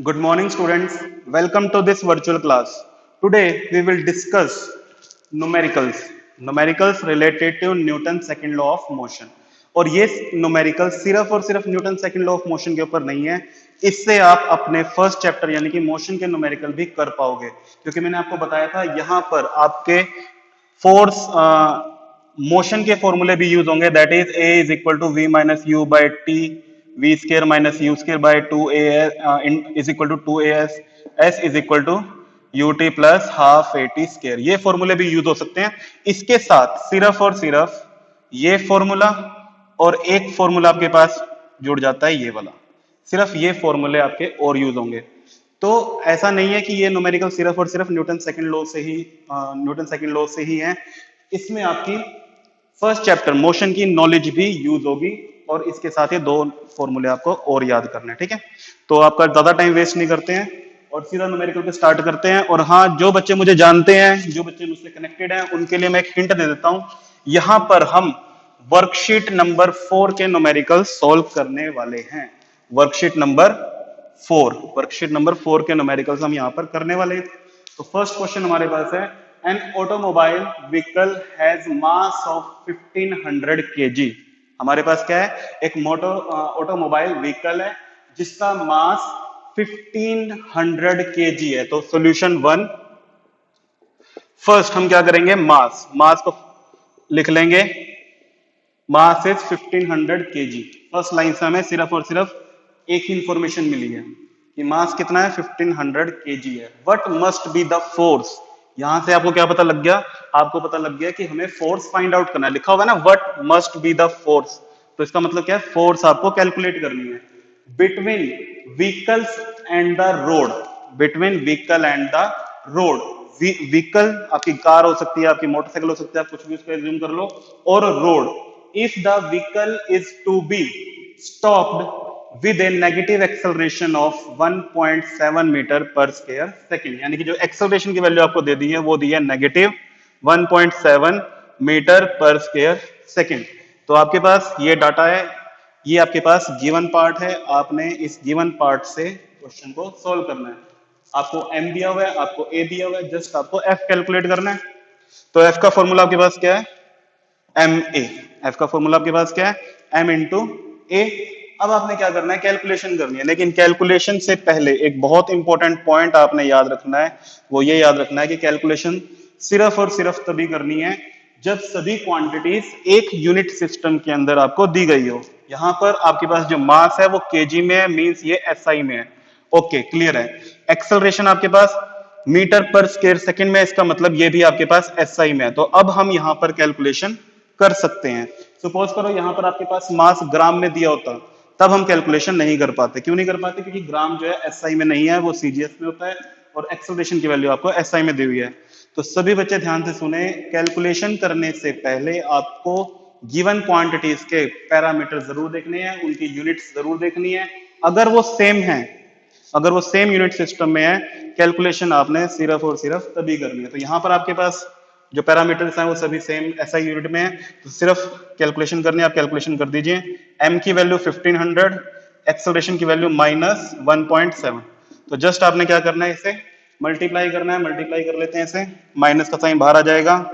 Good morning, students. Welcome to this virtual class. Today we will discuss numericals. Numericals related to Newton's second law of motion. और ये numerical सिर्फ और सिर्फ Newton second law of motion के ऊपर नहीं है, इससे आप अपने फर्स्ट चैप्टर यानी कि मोशन के न्यूमेरिकल भी कर पाओगे, क्योंकि मैंने आपको बताया था यहाँ पर आपके फोर्स मोशन के फॉर्मूले भी यूज होंगे, that is a is equal to v minus u by t, v square minus u square by two a is equal to two a s, s is equal to u t plus half a t square. ये फॉर्मूले भी use हो सकते हैं। इसके साथ सिर्फ और सिर्फ ये फॉर्मूला और एक फॉर्मूला आपके पास जुड़ जाता है, ये वाला। सिर्फ ये फॉर्मूले आपके और यूज होंगे। तो ऐसा नहीं है कि ये न्यूमेरिकल सिर्फ और सिर्फ न्यूटन सेकंड लॉ से ही है। इसमें आपकी फर्स्ट चैप्टर मोशन की नॉलेज भी यूज होगी और इसके साथ ही दो फॉर्मूले आपको और याद करने हैं, ठीक है। तो आपका ज्यादा टाइम वेस्ट नहीं करते हैं और सीधा न्यूमेरिकल पे स्टार्ट करते हैं। और हाँ, जो बच्चे मुझे जानते हैं, जो बच्चे मुझसे कनेक्टेड हैं, उनके लिए मैं एक हिंट दे देता हूं। यहां पर हम वर्कशीट नंबर 4 के न्यूमेरिकल सॉल्व करने वाले हैं। वर्कशीट नंबर 4 के न्यूमेरिकल्स हम यहां पर करने वाले हैं। तो फर्स्ट क्वेश्चन हमारे पास है, an automobile vehicle has mass of 1500 kg। हमारे पास क्या है, एक ऑटोमोबाइल व्हीकल है जिसका मास 1500 kg है। तो सॉल्यूशन 1, फर्स्ट हम क्या करेंगे, मास को लिख लेंगे। Mass is 1500 kg। First line से हमें सिर्फ और सिर्फ एक ही इंफॉर्मेशन मिली है कि मास कितना है, 1500 kg है। What must be the force. यहां से आपको क्या पता लग गया, आपको पता लग गया कि हमें फोर्स फाइंड आउट करना है। लिखा हुआ है ना, what must be the force. तो इसका मतलब क्या है, फोर्स आपको कैलकुलेट करनी है between vehicles and the road. Between vehicle and the road. Vehicle आपकी कार हो सकती है, आपकी मोटरसाइकिल हो सकती है, आप कुछ भी उसको एज्यूम कर लो, और road. If the vehicle is to be stopped with a negative acceleration of 1.7 metre per square second, यानी कि जो एक्सेलरेशन की वैल्यू आपको दे दी है वो दी है negative 1.7 metre per square second. तो आपके पास ये डाटा है, ये आपके पास गिवन पार्ट है। आपने इस गिवन पार्ट से क्वेश्चन को सॉल्व करना है। आपको एम दिया हुआ है, आपको ए दिया हुआ है, जस्ट आपको एफ कैलकुलेट करना है। तो एफ का फॉर्मूला आपके पास क्या है, एम ए। एफ का फॉर्मूला आपके पास क्या है, एम इंटू ए। अब आपने क्या करना है, कैलकुलेशन करनी है। लेकिन कैलकुलेशन से पहले एक बहुत इंपॉर्टेंट पॉइंट आपने याद रखना है, वो ये याद रखना है कि कैलकुलेशन सिर्फ और सिर्फ तभी करनी है जब सभी क्वांटिटीज एक यूनिट सिस्टम के अंदर आपको दी गई हो। यहां पर आपके पास जो मास है वो केजी में है, मींस ये एसआई में है। ओके, क्लियर है। एक्सेलरेशन आपके पास मीटर पर स्क्वायर सेकंड में, इसका मतलब ये भी आपके पास एसआई में है। तो अब हम यहां पर कैलकुलेशन कर सकते हैं। सपोज करो यहां पर आपके पास मास ग्राम में दिया होता, तब हम कैलकुलेशन नहीं कर पाते। क्यों नहीं कर पाते, क्योंकि ग्राम जो है एसआई में नहीं है, वो सीजीएस में होता है और एक्सेलरेशन की वैल्यू आपको एसआई में दी हुई है। तो सभी बच्चे ध्यान से सुने, कैलकुलेशन करने से पहले आपको गिवन क्वांटिटीज के पैरामीटर जरूर देखने हैं, उनकी यूनिट्स जरूर देखनी है। अगर वो सेम है, अगर वो सेम यूनिट सिस्टम में है, कैलकुलेशन आपने सिर्फ और सिर्फ तभी करनी है। तो यहां पर आपके पास जो पैरामीटर्स हैं वो सभी सेम एसआई यूनिट में है, तो सिर्फ कैलकुलेशन करनी है। आप कैलकुलेशन कर दीजिए। एम की वैल्यू 1500, एक्सेलरेशन की वैल्यू -1.7। तो जस्ट आपने क्या करना है, इसे मल्टीप्लाई करना है। मल्टीप्लाई कर लेते हैं इसे, माइनस का साइन बाहर आ जाएगा,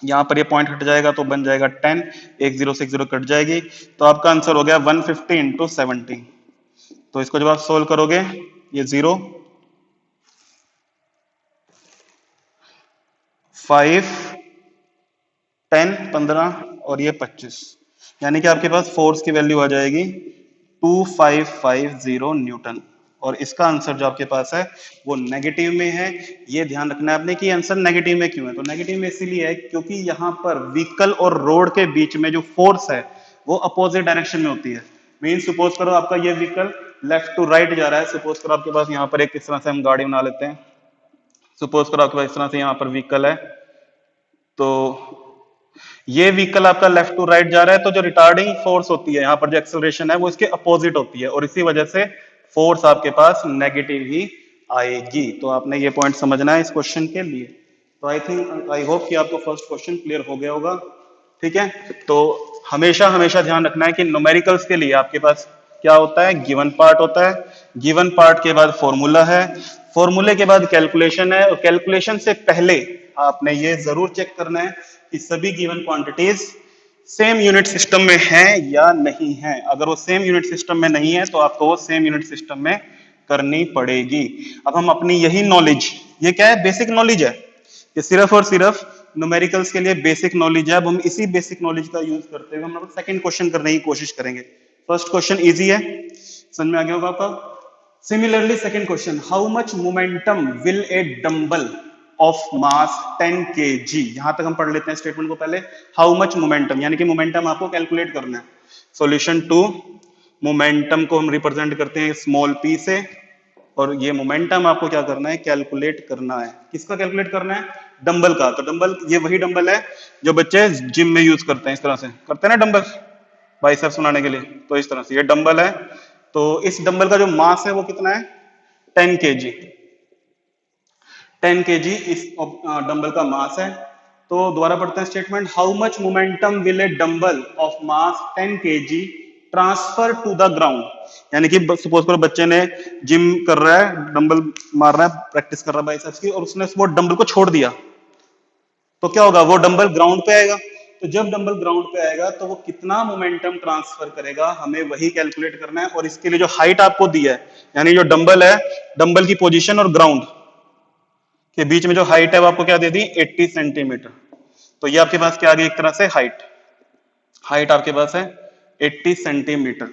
यहां पर ये पॉइंट हट जाएगा तो बन जाएगा 10, एक जीरो से एक जीरो कट जाएगी। तो आपका आंसर हो गया 150 इंटू 70। तो इसको जब आप सोल्व करोगे, ये 0, 5, 10, 15 और ये 25, यानी कि आपके पास फोर्स की वैल्यू आ जाएगी 2550 न्यूटन। और इसका आंसर जो आपके पास है वो नेगेटिव में है। ये ध्यान रखना है आपने कि आंसर नेगेटिव में क्यों है। तो नेगेटिव में इसीलिए है क्योंकि यहाँ पर व्हीकल और रोड के बीच में जो फोर्स है वो अपोजिट डायरेक्शन में होती है। मीन सपोज करो आपका ये व्हीकल लेफ्ट टू राइट जा रहा है। सपोज करो आपके पास यहाँ पर एक, इस तरह से हम गाड़ी बना लेते हैं। सपोज करो आपके पास इस तरह से यहाँ पर व्हीकल है, तो ये व्हीकल आपका लेफ्ट टू राइट जा रहा है, तो जो रिटार्डिंग फोर्स होती है यहाँ पर, जो एक्सेलरेशन है वो इसके अपोजिट होती है और इसी वजह से फोर्स आपके पास नेगेटिव ही आएगी। तो आपने ये पॉइंट समझना है इस क्वेश्चन के लिए। तो आई होप कि आपको फर्स्ट क्वेश्चन क्लियर हो गया होगा, ठीक है। तो हमेशा हमेशा ध्यान रखना है कि न्यूमेरिकल्स के लिए आपके पास क्या होता है, गिवन पार्ट होता है, गिवन पार्ट के बाद फॉर्मूला है, फॉर्मूले के बाद कैलकुलेशन है, और कैलकुलेशन से पहले आपने ये जरूर चेक करना है कि सभी given quantities same unit system में है या नहीं है। अगर वो सेम यूनिट सिस्टम में नहीं है तो आपको वो सेम यूनिट सिस्टम में करनी पड़ेगी। अब हम अपनी यही नॉलेज, ये क्या है, बेसिक नॉलेज है, ये सिर्फ और सिर्फ न्यूमेरिकल्स के लिए बेसिक नॉलेज है। अब हम इसी बेसिक नॉलेज का यूज करते हुए हम सेकंड क्वेश्चन करने की कोशिश करेंगे। फर्स्ट क्वेश्चन इजी है, समझ में आ गया होगा आपका। Similarly second question, how much momentum will a dumbbell of mass 10 kg, यहां तक हम पढ़ लेते हैं स्टेटमेंट को पहले। हाउ मच मोमेंटम, यानी कि मोमेंटम आपको कैलकुलेट करना है। सॉल्यूशन टू, मोमेंटम को हम रिप्रेजेंट करते हैं स्मॉल p से, और ये मोमेंटम आपको क्या करना है, कैलकुलेट करना है। किसका कैलकुलेट करना है, डंबल का। तो डंबल, ये वही डंबल है जो बच्चे जिम में यूज करते हैं, इस तरह से करते हैं ना डंबल, बाइसेप्स बनाने के लिए। तो इस तरह से ये डंबल है। तो इस डंबल का जो मास है वो कितना है, 10 kg। 10 kg इस डंबल का मास है। तो दोबारा पढ़ते हैं statement, how much momentum will a dumbbell of mass 10 kg transfer to the ground, यानी कि सपोज करो बच्चे ने जिम कर रहा है, डंबल मार रहा है, प्रैक्टिस कर रहा है बाइसेप्स की, और उसने वो डंबल को छोड़ दिया, तो क्या होगा, वो डंबल ग्राउंड पे आएगा। तो जब डंबल ग्राउंड पे आएगा तो वो कितना मोमेंटम ट्रांसफर करेगा, हमें वही कैलकुलेट करना है। और इसके लिए जो हाइट आपको दी है, यानी जो डंबल है, डंबल की पोजीशन और ग्राउंड के बीच में जो हाइट है वो आपको क्या दे दी, 80 सेंटीमीटर। तो ये आपके पास क्या आ गई, एक तरह से हाइट, हाइट आपके पास है 80 centimetre.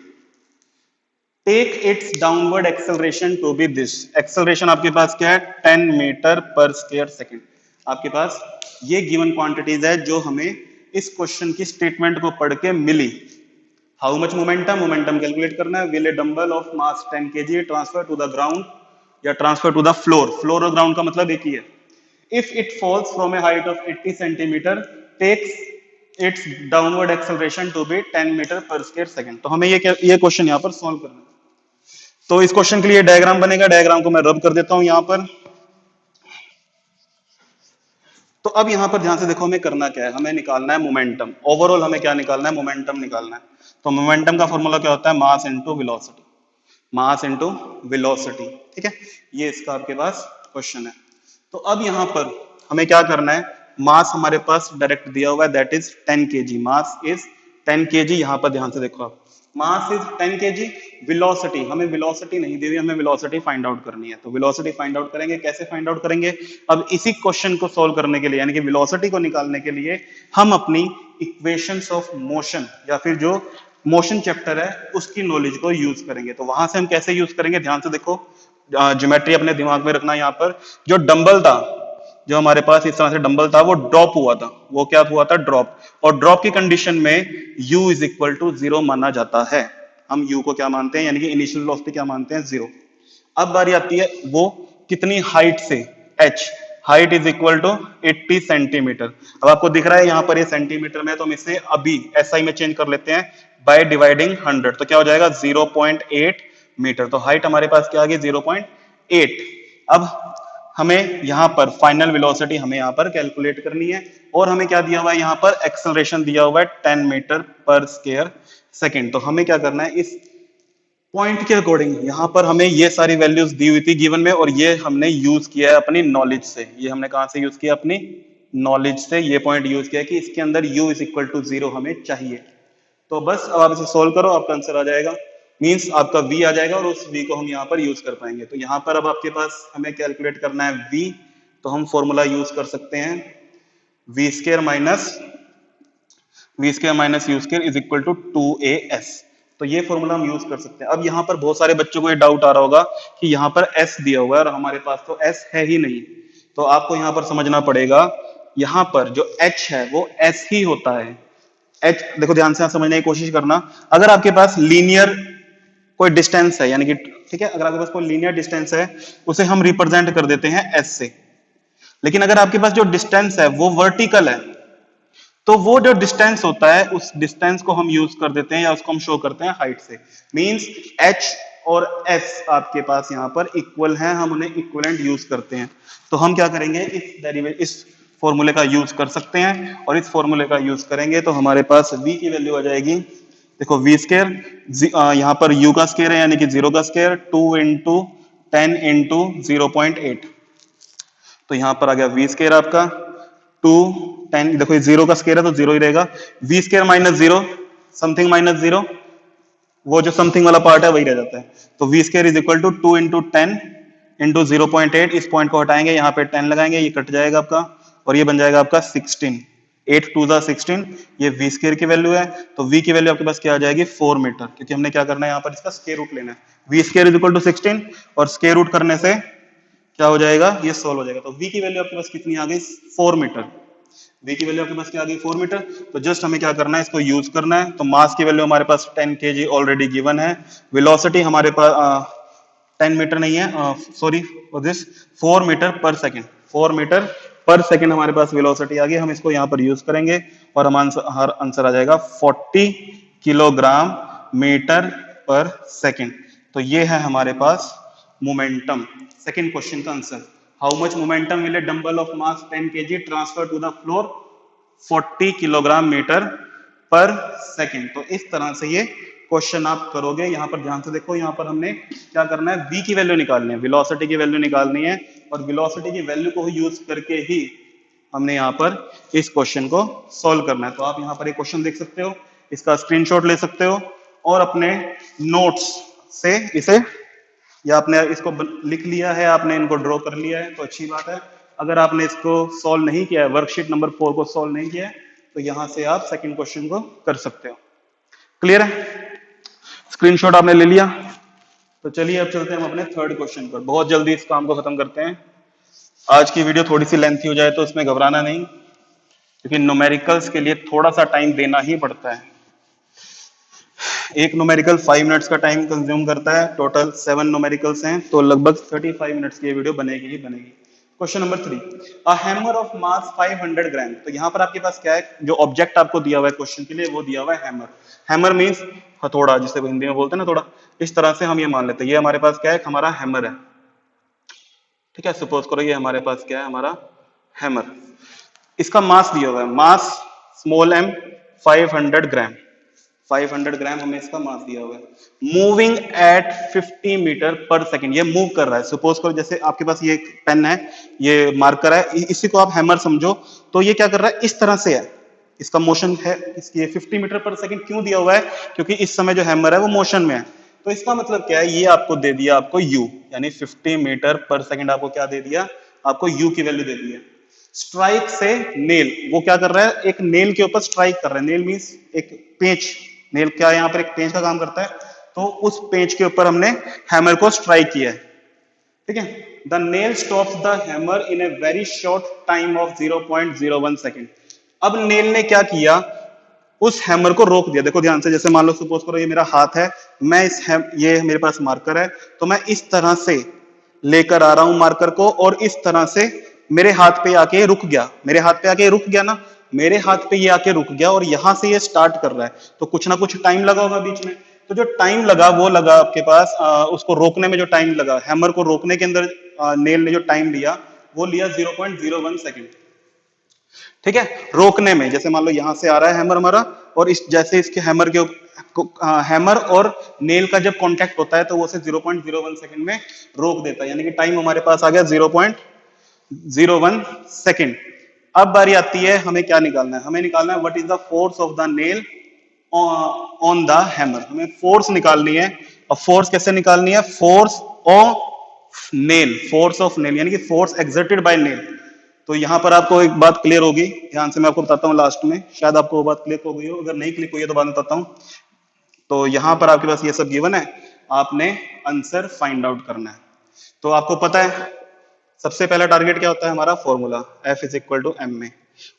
Take its downward acceleration to be this, acceleration आपके पास क्या है, 10 मीटर पर स्क्वायर सेकंड। आपके पास ये गिवन क्वांटिटीज है जो हमें इस क्वेश्चन की स्टेटमेंट को पढ़ के मिली। How much momentum, momentum calculate करना है। Will a dumbbell of mass 10 kg transfer to the ground या transfer to the floor, floor और ग्राउंड का मतलब एक ही है। If it falls from a height of 80 centimetre takes its downward acceleration to be 10 metre per square second. तो हमें ये क्वेश्चन यहाँ पर सॉल्व करना है। तो इस क्वेश्चन के लिए डायग्राम बनेगा, डायग्राम को मैं रब कर देता हूं यहां पर। तो अब यहां पर ध्यान से देखो, हमें करना क्या है, हमें निकालना है मोमेंटम। ओवरऑल हमें क्या निकालना है, मोमेंटम निकालना है। तो मोमेंटम का फॉर्मूला क्या होता है, mass into velocity, mass into velocity, ठीक है। ये इसका आपके पास क्वेश्चन है। तो अब यहां पर हमें क्या करना है, मास हमारे पास डायरेक्ट दिया हुआ है, that is 10 kg, mass is 10 kg। यहां पर ध्यान से देखो आप, मास इज 10 kg, वेलोसिटी, हमें वेलोसिटी नहीं दी हुई, हमें वेलोसिटी फाइंड आउट करनी है। तो वेलोसिटी फाइंड आउट करेंगे, कैसे फाइंड आउट करेंगे, अब इसी क्वेश्चन को सॉल्व करने के लिए, यानी कि वेलोसिटी को निकालने के लिए हम अपनी इक्वेशंस ऑफ मोशन या फिर जो मोशन चैप्टर है उसकी नॉलेज को यूज करेंगे। तो वहां से हम कैसे यूज करेंगे, ध्यान से देखो, ज्योमेट्री अपने दिमाग में रखना। यहाँ पर जो डंबल था, जो हमारे पास इस तरह से डंबल था, वो ड्रॉप हुआ था, वो क्या हुआ था, ड्रॉप। और ड्रॉप की कंडीशन में u इज इक्वल टू 0 माना जाता है। हम u को क्या मानते हैं, यानी कि इनिशियल वेलोसिटी क्या मानते हैं, 0। अब बारी आती है वो कितनी हाइट से, h, height is equal to 80 centimetre. अब आपको दिख रहा है यहाँ पर ये सेंटीमीटर में, तो हम इसे अभी SI में चेंज कर लेते हैं बाय डिवाइडिंग 100। तो क्या हो जाएगा, 0.8 मीटर। तो हाइट हमारे पास क्या आ गई, 0.8। अब हमें यहाँ पर फाइनल वेलोसिटी हमें यहाँ पर कैलकुलेट करनी है, और हमें क्या दिया हुआ है, यहाँ पर एक्सेलरेशन दिया हुआ है 10 मीटर पर स्क्वायर सेकंड। तो हमें क्या करना है, इस पॉइंट के अकॉर्डिंग यहाँ पर हमें ये सारी वैल्यूज दी हुई थी गिवन में, और ये हमने यूज किया है अपनी नॉलेज से। ये हमने कहां से यूज किया, अपनी नॉलेज से ये पॉइंट यूज किया कि इसके अंदर u इज इक्वल टू 0 हमें चाहिए। तो बस अब आप इसे सोल्व करो, आपका आंसर आ जाएगा, मींस आपका v आ जाएगा, और उस v को हम यहाँ पर यूज कर पाएंगे। तो यहाँ पर अब आपके पास हमें कैलकुलेट करना है v, तो हम फॉर्मूला यूज कर सकते हैं v square minus u square is equal to 2as। तो ये फॉर्मूला हम यूज कर सकते हैं। अब यहाँ पर बहुत सारे बच्चों को ये डाउट आ रहा होगा कि यहाँ पर s दिया हुआ है और हमारे पास तो s है ही नहीं। तो आपको यहाँ पर समझना पड़ेगा, यहाँ पर जो h है वो s ही होता है। h देखो ध्यान से आप समझने की कोशिश करना। अगर आपके पास लीनियर कोई डिस्टेंस है, यानी कि ठीक है, अगर आपके पास कोई लीनियर डिस्टेंस है, उसे हम रिप्रेजेंट कर देते हैं s से। लेकिन अगर आपके पास जो डिस्टेंस है वो वर्टिकल है, तो वो जो डिस्टेंस होता है उस डिस्टेंस को हम यूज कर देते हैं या उसको हम शो करते हैं हाइट से। मींस h और s आपके पास यहाँ पर इक्वल हैं, हम उन्हें इक्विवेलेंट यूज करते हैं। तो हम क्या करेंगे, इस फॉर्मूले का यूज कर सकते हैं, और इस फॉर्मूले का यूज करेंगे तो हमारे पास v की वैल्यू आ जाएगी देखो v स्केयर यहाँ पर u का स्केयर है यानी कि 0 का स्केयर 2 इंटू 10 इंटू 0.8, तो यहाँ पर आ गया v स्केयर आपका 2 10, देखो ये 0 का स्केयर है तो 0 ही रहेगा, v square minus 0 something minus 0, वो जो समथिंग वाला पार्ट है वही रह जाता है, तो v square is equal to 2 into 10 into 0.8, इस पॉइंट को हटाएंगे यहाँ पे 10 लगाएंगे, ये कट जाएगा आपका और ये बन जाएगा आपका 16, 8 टू ज़ा 16, ये v स्केयर की वैल्यू है, तो v की वैल्यू आपके पास क्या आ जाएगी 4 मीटर, क्योंकि हमने क्या करना है यहाँ पर इसका स्क्वायर रूट लेना है, v square is equal to 16 और स्क्वायर रूट करने से क्या हो जाएगा, ये सोल्व हो जाएगा, तो v की वैल्यू आपके पास कितनी आ गई 4 मीटर, v की वैल्यू आपके पास क्या आ गई 4 मीटर, तो जस्ट हमें क्या करना है इसको यूज करना है, तो मास की वैल्यू हमारे पास 10 kg ऑलरेडी गिवन है, वेलोसिटी हमारे पास 10 मीटर नहीं है, sorry this 4 metre per second, 4 metre per second हमारे पास वेलोसिटी आ गई, हम इसको यहाँ पर यूज करेंगे और हमारा आंसर आ जाएगा 40 किलोग्राम मीटर पर सेकेंड, तो ये है हमारे पास मोमेंटम, सेकेंड क्वेश्चन का answer, how much momentum will a dumbbell of mass 10 kg transfer to the floor 40 kilogram metre per second, तो इस तरह से ये क्वेश्चन आप करोगे, यहाँ पर ध्यान से देखो, यहाँ पर हमने क्या करना है, v की वैल्यू निकालनी है, वेलोसिटी की वैल्यू निकालनी है, और वेलोसिटी की वैल्यू को यूज करके ही हमने यहाँ पर इस क्वेश्चन को सॉल्व करना है, तो आप यहाँ पर एक क्वेश्चन देख सकते हो, इसका स्क्रीनशॉट ले सकते हो और अपने नोट्स से इसे, या आपने इसको लिख लिया है, आपने इनको ड्रॉ कर लिया है तो अच्छी बात है, अगर आपने इसको सॉल्व नहीं किया है, वर्कशीट नंबर 4 को सॉल्व नहीं किया है, तो यहां से आप सेकंड क्वेश्चन को कर सकते हो, क्लियर है, स्क्रीनशॉट आपने ले लिया, तो चलिए अब चलते हैं हम अपने थर्ड क्वेश्चन पर, बहुत जल्दी इस काम को खत्म करते हैं, आज की वीडियो थोड़ी सी लेंथी हो जाए तो उसमें घबराना नहीं, क्योंकि न्यूमेरिकल्स के लिए थोड़ा सा टाइम देना ही पड़ता है, एक न्यूमेरिकल 5 मिनट्स का टाइम कंज्यूम करता है, टोटल 7 न्यूमेरिकल्स हैं, तो लगभग 35 मिनट्स की ये वीडियो बनेगी ही बनेगी। Question number 3, a hammer of mass 500 ग्राम, तो यहाँ पर आपके पास क्या है, जो ऑब्जेक्ट आपको दिया हुआ है क्वेश्चन के लिए वो दिया हुआ है हैमर, हैमर मींस हथौड़ा, जिसे हिंदी में बोलते हैं ना थोड़ा, इस तरह से हम ये मान लेते हैं, ये हमारे पास क्या है, हमारा हैमर है, ठीक है, सपोज करो ये हमारे पास क्या है, हमारा हैमर, इसका मास दिया हुआ है, मास स्मॉल m 500 ग्राम, 500 ग्राम हमें इसका मास दिया हुआ है, moving at 50 metre per second, ये मूव कर रहा है, सपोज करो जैसे आपके पास ये पेन है, ये मार्कर है, इसी को आप हैमर समझो, तो ये क्या कर रहा है, इस तरह से है, इसका मोशन है, इसकी 50 मीटर पर सेकेंड क्यों दिया हुआ है, क्योंकि इस समय जो हैमर है वो मोशन में है, तो इसका मतलब क्या है, ये आपको दे दिया आपको u, यानी 50 मीटर पर सेकेंड आपको क्या दे दिया, आपको u की वैल्यू दे दी है, स्ट्राइक से नेल, वो क्या कर रहा है, एक नेल के ऊपर स्ट्राइक कर रहा है, नेल मींस एक पेंच, नेल क्या यहाँ पर एक पेंच का काम करता है, तो उस पेंच के ऊपर हमने हैमर को स्ट्राइक किया है, ठीक है, the nail stops the hammer in a very short time of 0.01 second, अब नेल ने क्या किया, उस हैमर को रोक दिया, देखो ध्यान से, जैसे मान लो सपोज करो ये मेरा हाथ है, मैं ये मेरे पास मार्कर है, तो मैं इस तरह से लेकर आ रहा हूं मार्कर को, और इस तरह से मेरे हाथ पे आके रुक गया, मेरे हाथ पे आके रुक गया ना, मेरे हाथ पे ये आके रुक गया, और यहां से ये स्टार्ट कर रहा है, तो कुछ ना कुछ टाइम लगा होगा बीच में, तो जो टाइम लगा वो लगा आपके पास, उसको रोकने में जो टाइम लगा, हैमर को रोकने के अंदर नेल ने जो टाइम लिया वो लिया 0.01 सेकेंड, ठीक है, रोकने में, जैसे मान लो यहां से आ रहा है हैमर हमारा, और इस जैसे इसके हैमर के हैमर और नेल का जब कांटेक्ट होता है तो वो उसे 0.01 सेकंड में रोक देता है, यानी कि टाइम हमारे पास आ गया 0.01 सेकंड। अब बारी आती है हमें क्या निकालना है, हमें निकालना है what is the force of the nail on the hammer, हमें फोर्स निकालनी है, और फोर्स कैसे निकालनी है, force of nail, force of nail यानी कि फोर्स एक्सर्टेड बाय नेल। तो यहां पर आपको एक बात क्लियर होगी, ध्यान से मैं आपको बताता हूं लास्ट में, शायद आपको वो बात क्लियर हो गई हो, अगर नहीं क्लिक हुई है तो बाद में बताता हूं। तो यहां पर आपके पास ये सब गिवन है, आपने आंसर फाइंड आउट करना है। तो आपको पता है सबसे पहला टारगेट क्या होता है हमारा, formula F is equal to m में,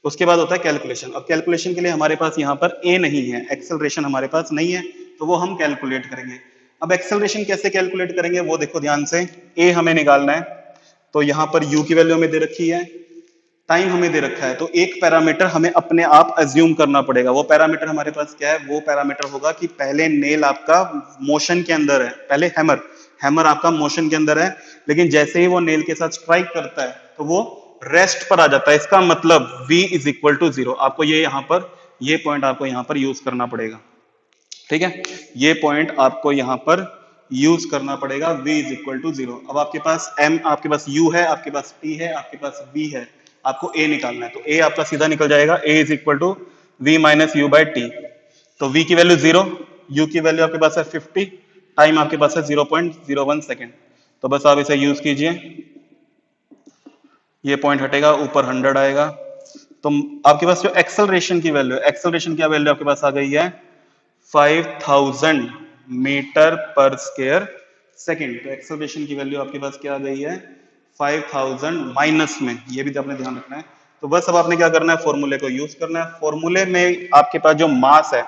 उसके बाद होता है कैलकुलेशन। अब कैलकुलेशन के लिए हमारे पास यहाँ पर a नहीं है, एक्सेलरेशन हमारे पास नहीं है, तो वो हम कैलकुलेट करेंगे। अब एक्सेलरेशन कैसे कैलकुलेट करेंगे वो देखो ध्यान से, a हमें निकालना है, तो यहाँ पर u की वैल्यू हमें दे रखी है, टाइम हमें दे रखा है, तो एक पैरामीटर हमें अपने आप अज्यूम करना पड़ेगा। वो पैरामीटर हमारे पास क्या है, वो पैरामीटर होगा कि पहले नेल आपका मोशन के अंदर है, पहले हैमर आपका मोशन के अंदर है, लेकिन जैसे ही वो नेल के साथ स्ट्राइक करता है तो वो रेस्ट पर आ जाता है। इसका मतलब v इज इक्वल टू 0। आपको ये यहाँ पर ये पॉइंट आपको यहाँ पर यूज करना पड़ेगा। ठीक है, ये पॉइंट आपको यहाँ पर यूज करना पड़ेगा। v is equal to 0। अब आपके पास m, आपके पास u है, आपके पास t है, आपके पास v है, आपको a निकालना है। तो a आपका सीधा निकल जाएगा, a is equal to v minus u by t. तो v की वैल्यू 0, u की वैल्यू आपके पास है 50, टाइम आपके पास है 0.01 सेकेंड। तो बस आप इसे यूज कीजिए, ये पॉइंट हटेगा, ऊपर 100 आएगा। तो आपके पास जो एक्सेलरेशन की वैल्यू है, एक्सेलरेशन की वैल्यू आपके पास आ गई है 5000 मीटर पर स्क्वायर सेकेंड। तो एक्सेलरेशन की वैल्यू आपके पास क्या आ गई है 5000 माइनस में, ये भी तो आपने ध्यान रखना है। तो बस अब आपने क्या करना है, फॉर्मूले को यूज करना है। फॉर्मूले में आपके पास जो मास है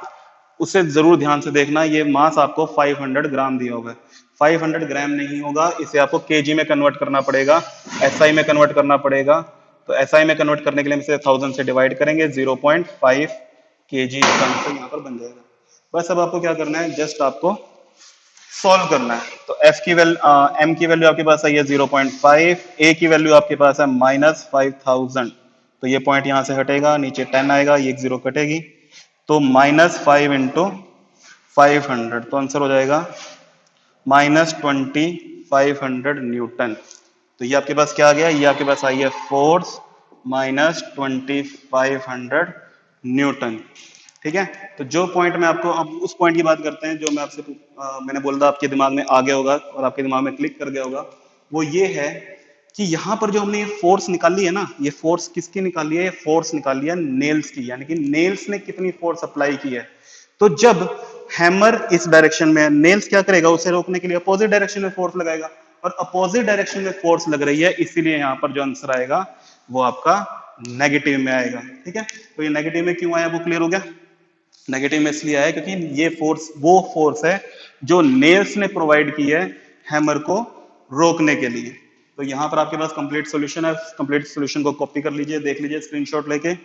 उसे जरूर ध्यान से देखना, ये मास आपको 500 ग्राम दिया होगा। 500 ग्राम नहीं होगा, इसे आपको केजी में कन्वर्ट करना पड़ेगा, एसआई में कन्वर्ट करना पड़ेगा। तो एसआई में कन्वर्ट करने के लिए हम इसे 1000 से डिवाइड करेंगे, 0.5 केजी इसका आंसर यहाँ पर बन जाएगा। बस अब आपको क्या करना है, जस्ट आपको सॉल्व करना है। तो एफ की वैल्यू, एम की वैल्यू आपके पास आई है 0.5, ए की वैल्यू आपके पास है -5000। तो ये पॉइंट यहां से हटेगा, नीचे 10 आएगा, ये एक जीरो कटेगी। तो -5 इंटू 500, तो आंसर हो जाएगा -2500 न्यूटन। तो ये आपके पास क्या आ गया, ये आपके पास आई है फोर्स -2500 न्यूटन। ठीक है, तो जो पॉइंट मैं आपको, अब उस पॉइंट की बात करते हैं जो मैं आपसे मैंने बोला था आपके दिमाग में आ गया होगा और आपके दिमाग में क्लिक कर गया होगा। वो ये है कि यहाँ पर जो हमने ये फोर्स निकाली है ना, ये फोर्स किसकी निकाली है, ये फोर्स निकाली है नेल्स की, यानी कि नेल्स ने कितनी फोर्स अप्लाई की है। तो जब हैमर इस डायरेक्शन में है, नेल्स क्या करेगा, उसे रोकने के लिए अपोजिट डायरेक्शन में फोर्स लगाएगा, और अपोजिट डायरेक्शन में फोर्स लग रही है, इसीलिए यहाँ पर जो आंसर आएगा वो आपका नेगेटिव में आएगा। ठीक है, तो ये नेगेटिव में क्यों आया वो क्लियर हो गया। नेगेटिव में इसलिए आया क्योंकि ये फोर्स वो फोर्स है जो नेल्स ने प्रोवाइड की है हैमर को रोकने के लिए। तो यहां पर आपके पास कंप्लीट सॉल्यूशन है, कंप्लीट सॉल्यूशन को कॉपी कर लीजिए, देख लीजिए स्क्रीनशॉट लेके।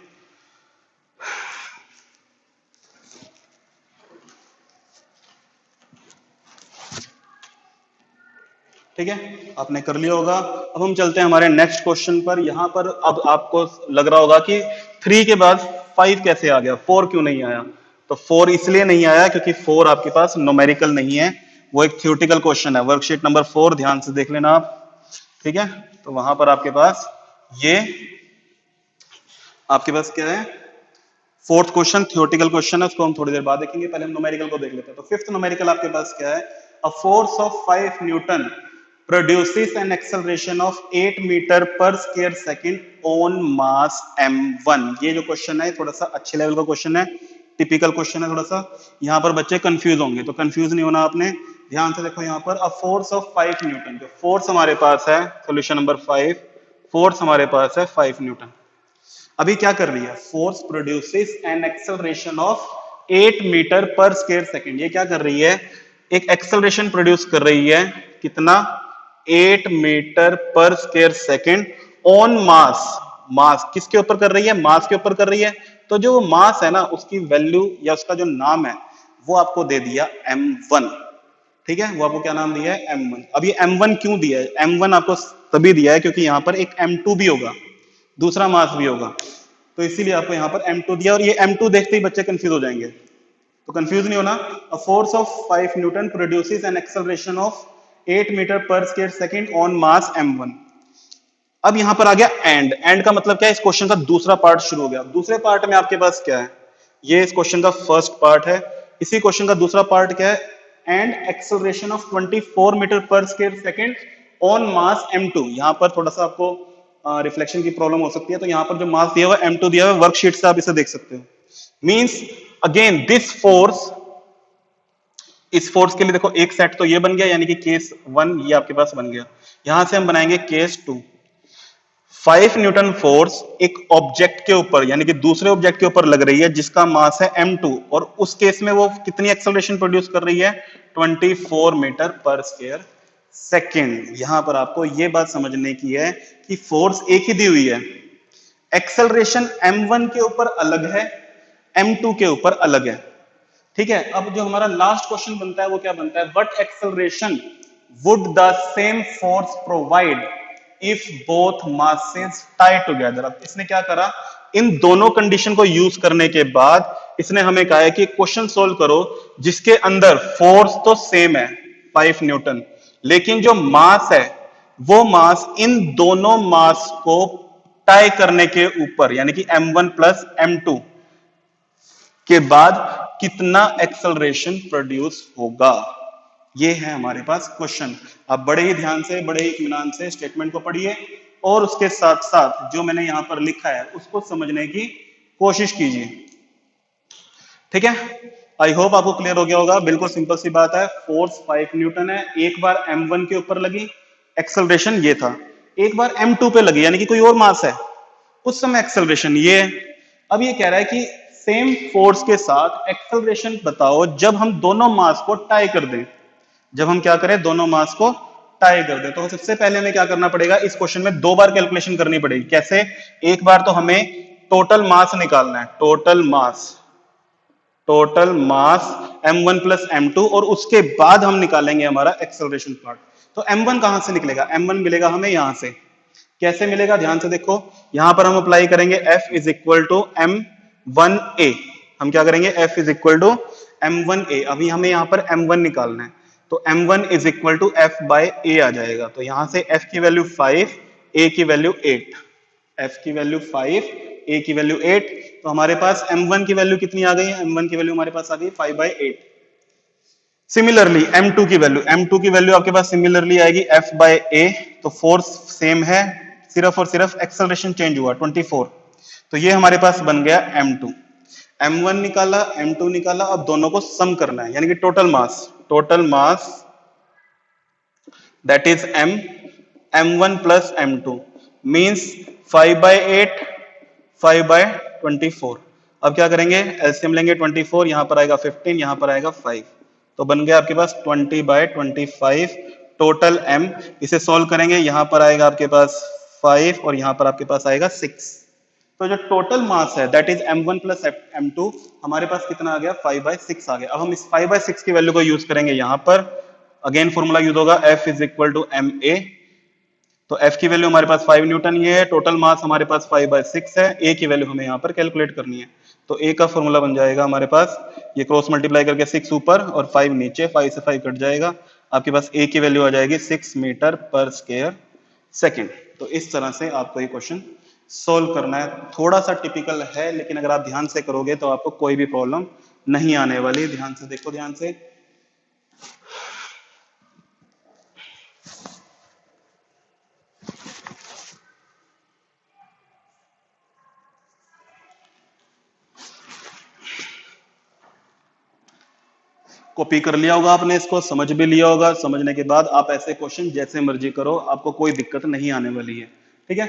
ठीक है, आपने कर लिया होगा। अब हम चलते हैं हमारे नेक्स्ट क्वेश्चन पर। यहां पर अब आपको लग रहा होगा कि 3 के बाद 5 कैसे आ गया, 4 क्यों नहीं आया। तो 4 इसलिए नहीं आया क्योंकि 4 आपके पास न्यूमेरिकल नहीं है, वो एक थ्योरेटिकल क्वेश्चन है। वर्कशीट नंबर 4 ध्यान से देख लेना आप। ठीक है, तो वहां पर आपके पास ये आपके पास क्या है, फोर्थ क्वेश्चन थ्योरेटिकल क्वेश्चन है, उसको हम थोड़ी देर बाद देखेंगे, पहले हम न्यूमेरिकल को देख लेते हैं। तो फिफ्थ न्यूमेरिकल आपके पास क्या है, a force of 5 newton produces an acceleration of 8 metre per square second on mass m1। ये जो क्वेश्चन है थोड़ा सा अच्छे लेवल का क्वेश्चन है, टिपिकल क्वेश्चन है थोड़ा सा। यहाँ पर बच्चे कंफ्यूज होंगे, तो कंफ्यूज नहीं होना आपने, ध्यान से देखो। यहाँ पर अ फोर्स ऑफ 5 न्यूटन, जो फोर्स हमारे पास है सोल्यूशन नंबर 5, फोर्स हमारे पास है 5 न्यूटन। अभी क्या कर रही है, force produces an acceleration of 8 metre per square second. ये क्या कर रही है, एक एक्सेलरेशन प्रोड्यूस कर रही है, कितना, 8 metre per square second on मास। मास किसके ऊपर कर रही है, मास के ऊपर कर रही है। तो जो मास है ना, उसकी वैल्यू या उसका जो नाम है वो आपको दे दिया m1। ठीक है, वो आपको क्या नाम दिया है, m1। अब ये m1 क्यों दिया है, m1 आपको तभी दिया है क्योंकि यहाँ पर एक m2 भी होगा, दूसरा मास भी होगा, तो इसीलिए आपको यहाँ पर m2 दिया। और ये m2 देखते ही बच्चे कंफ्यूज हो जाएंगे, तो कंफ्यूज नहीं होना। A force of 5 newton produces an acceleration of 8 metre per square second on mass m1। अब यहां पर आ गया एंड का मतलब क्या है, इस क्वेश्चन का दूसरा पार्ट शुरू हो गया। दूसरे पार्ट में आपके पास क्या है, ये इस क्वेश्चन का फर्स्ट पार्ट है, इसी क्वेश्चन का दूसरा पार्ट क्या है, and acceleration of 24 metre per square second on mass m2। यहां पर थोड़ा सा आपको रिफ्लेक्शन की प्रॉब्लम हो सकती है, तो यहां पर जो मास दिया हुआ है m2 दिया हुआ है, वर्कशीट से आप इसे देख सकते हो। मींस अगेन दिस फोर्स, इस फोर्स के लिए देखो एक सेट तो ये बन गया, यानी कि केस 1 ये आपके पास बन गया। यहां से हम बनाएंगे केस 2। 5 न्यूटन फोर्स एक ऑब्जेक्ट के ऊपर, यानी कि दूसरे ऑब्जेक्ट के ऊपर लग रही है जिसका मास है m2, और उस केस में वो कितनी एक्सेलरेशन प्रोड्यूस कर रही है, 24 मीटर पर स्क्वायर सेकंड। यहां पर आपको ये बात समझने की है कि फोर्स एक ही दी हुई है, एक्सेलरेशन m1 के ऊपर अलग है, m2 के ऊपर अलग है। ठीक है, अब जो हमारा लास्ट क्वेश्चन बनता है वो क्या बनता है, what acceleration would the same force provide if both masses tie together. अब इसने क्या करा, इन दोनों कंडीशन को यूज करने के बाद इसने हमें कहा है कि क्वेश्चन सोल्व करो जिसके अंदर फोर्स तो सेम है 5 न्यूटन, लेकिन जो मास है वो मास इन दोनों मास को टाई करने के ऊपर, यानी कि m1 प्लस m2 के बाद कितना एक्सेलरेशन प्रोड्यूस होगा। ये है हमारे पास क्वेश्चन। आप बड़े ही ध्यान से, बड़े ही इत्मीनान से स्टेटमेंट को पढ़िए और उसके साथ साथ जो मैंने यहां पर लिखा है उसको समझने की कोशिश कीजिए। ठीक है, आई होप आपको क्लियर हो गया होगा। बिल्कुल सिंपल सी बात है, फोर्स 5 न्यूटन है, एक बार m1 के ऊपर लगी, एक्सेलरेशन ये था, एक बार m2 पे लगी यानी कि कोई और मास है, उस समय एक्सेलरेशन ये है। अब ये कह रहा है कि सेम फोर्स के साथ एक्सेलरेशन बताओ जब हम दोनों मास को टाई कर दें। जब हम क्या करें, दोनों मास को टाई कर दें, तो सबसे पहले हमें क्या करना पड़ेगा, इस क्वेश्चन में 2 बार कैलकुलेशन करनी पड़ेगी। कैसे? एक बार तो हमें टोटल मास निकालना है, total mass m1 plus m2, और उसके बाद हम निकालेंगे हमारा एक्सेलरेशन पार्ट। तो m1 कहां से निकलेगा? m1 मिलेगा हमें यहां से। कैसे मिलेगा? ध्यान से देखो, यहां पर हम अप्लाई करेंगे F is equal to m1a। हम क्या करेंगे? F is equal to m1a। अभी हमें यहां पर m1 निकालना है, तो m1 is equal to f by a आ जाएगा। तो यहां से f की वैल्यू 5, a की वैल्यू 8, f की वैल्यू 5, a की वैल्यू 8। तो हमारे पास m1 की वैल्यू कितनी आ गई? m1 की वैल्यू हमारे पास आ गई 5 बाय 8। सिमिलरली m2 की वैल्यू आपके पास सिमिलरली आएगी f बाय a। तो फोर्स सेम है, सिर्फ और सिर्फ एक्सेलरेशन चेंज हुआ 24। तो ये हमारे पास बन गया m2। m1 निकाला, m2 निकाला, अब दोनों को सम करना है, यानी कि total mass that is m1 plus m2 means 5 by 8, 5 by 24। अब क्या करेंगे? एलसीएम लेंगे, 24 यहां पर आएगा 15, यहां पर आएगा 5, तो बन गया आपके पास 20 बाय 25 टोटल m। इसे सॉल्व करेंगे, यहां पर आएगा आपके पास 5 और यहां पर आपके पास आएगा 6। तो जो टोटल मास है that is m1 plus m2, हमारे पास कितना आ गया? 5 बाय 6 आ गया। अब हम इस 5 बाय 6 की वैल्यू को यूज करेंगे यहां पर, अगेन फॉर्मूला यूज होगा F is equal to ma। तो F की वैल्यू हमारे पास 5 न्यूटन ये है, टोटल मास हमारे पास 5 बाय 6 है, A की वैल्यू हमें यहाँ पर कैलकुलेट करनी है। तो A का फॉर्मूला बन जाएगा हमारे पास, ये क्रॉस मल्टीप्लाई करके 6 ऊपर और 5 नीचे, 5 से 5 कट जाएगा, आपके पास A की वैल्यू आ जाएगी 6 मीटर पर स्क्वायर सेकेंड। तो इस तरह से आपको ये क्वेश्चन सोल्व करना है। थोड़ा सा टिपिकल है, लेकिन अगर आप ध्यान से करोगे तो आपको कोई भी प्रॉब्लम नहीं आने वाली। ध्यान से देखो, ध्यान से। कॉपी कर लिया होगा आपने, इसको समझ भी लिया होगा। समझने के बाद आप ऐसे क्वेश्चन जैसे मर्जी करो, आपको कोई दिक्कत नहीं आने वाली है। ठीक है,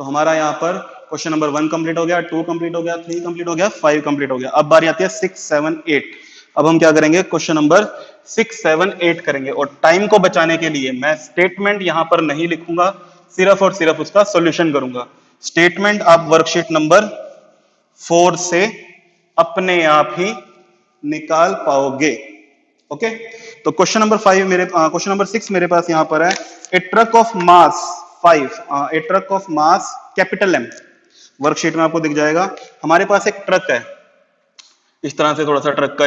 तो हमारा यहाँ पर क्वेश्चन नंबर 1 कंप्लीट हो गया, 2 कंप्लीट हो गया, 3 कंप्लीट हो गया, 5 कंप्लीट हो गया। अब बारी आती है 6, 7, 8। अब हम क्या करेंगे? क्वेश्चन नंबर 6, 7, 8 करेंगे। और टाइम को बचाने के लिए मैं स्टेटमेंट यहां पर नहीं लिखूंगा, सिर्फ और सिर्फ उसका सोल्यूशन करूंगा। स्टेटमेंट आप वर्कशीट नंबर 4 से अपने आप ही निकाल पाओगे। ओके, तो क्वेश्चन नंबर 6 मेरे पास यहां पर है। A truck of mass 5, a truck of mass capital M। Worksheet में आपको दिख जाएगा। हमारे पास एक ट्रक है, इस तरह से थोड़ा सा ट्रक का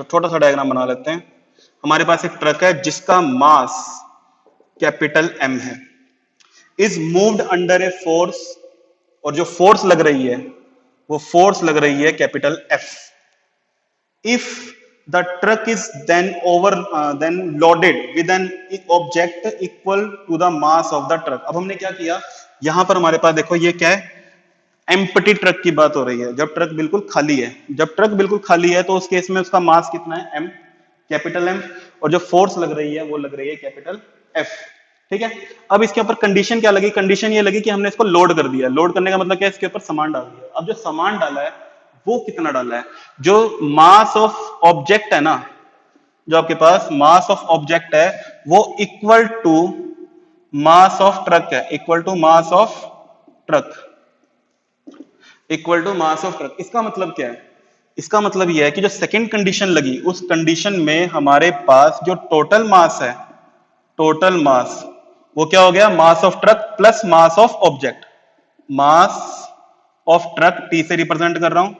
छोटा सा डायग्राम बना लेते हैं। हमारे पास एक ट्रक है जिसका मास कैपिटल M है, is moved under a force, और जो फोर्स लग रही है वो फोर्स लग रही है capital F। If the truck is then loaded with an object equal to the mass of the truck। अब हमने क्या किया, यहां पर हमारे पास देखो ये क्या है, एम्प्टी ट्रक की बात हो रही है। जब ट्रक बिल्कुल खाली है, जब ट्रक बिल्कुल खाली है तो उस केस में उसका मास कितना है? M, कैपिटल M, और जो फोर्स लग रही है वो लग रही है कैपिटल F। ठीक है, अब इसके ऊपर कंडीशन क्या लगी? कंडीशन ये लगी कि हमने इसको लोड कर दिया। लोड करने का मतलब क्या है? इसके ऊपर सामान डाल दिया। अब जो सामान डाला है वो कितना डाला है? जो मास ऑफ ऑब्जेक्ट है ना, जो आपके पास मास ऑफ ऑब्जेक्ट है वो equal to mass of truck है, equal to mass of truck, equal to mass of truck. इसका मतलब क्या है? इसका मतलब यह है कि जो सेकंड कंडीशन लगी उस कंडीशन में हमारे पास जो टोटल मास है, टोटल मास वो क्या हो गया? मास of truck plus mass of object, mass of truck, T से रिप्रेजेंट कर रहा हूं,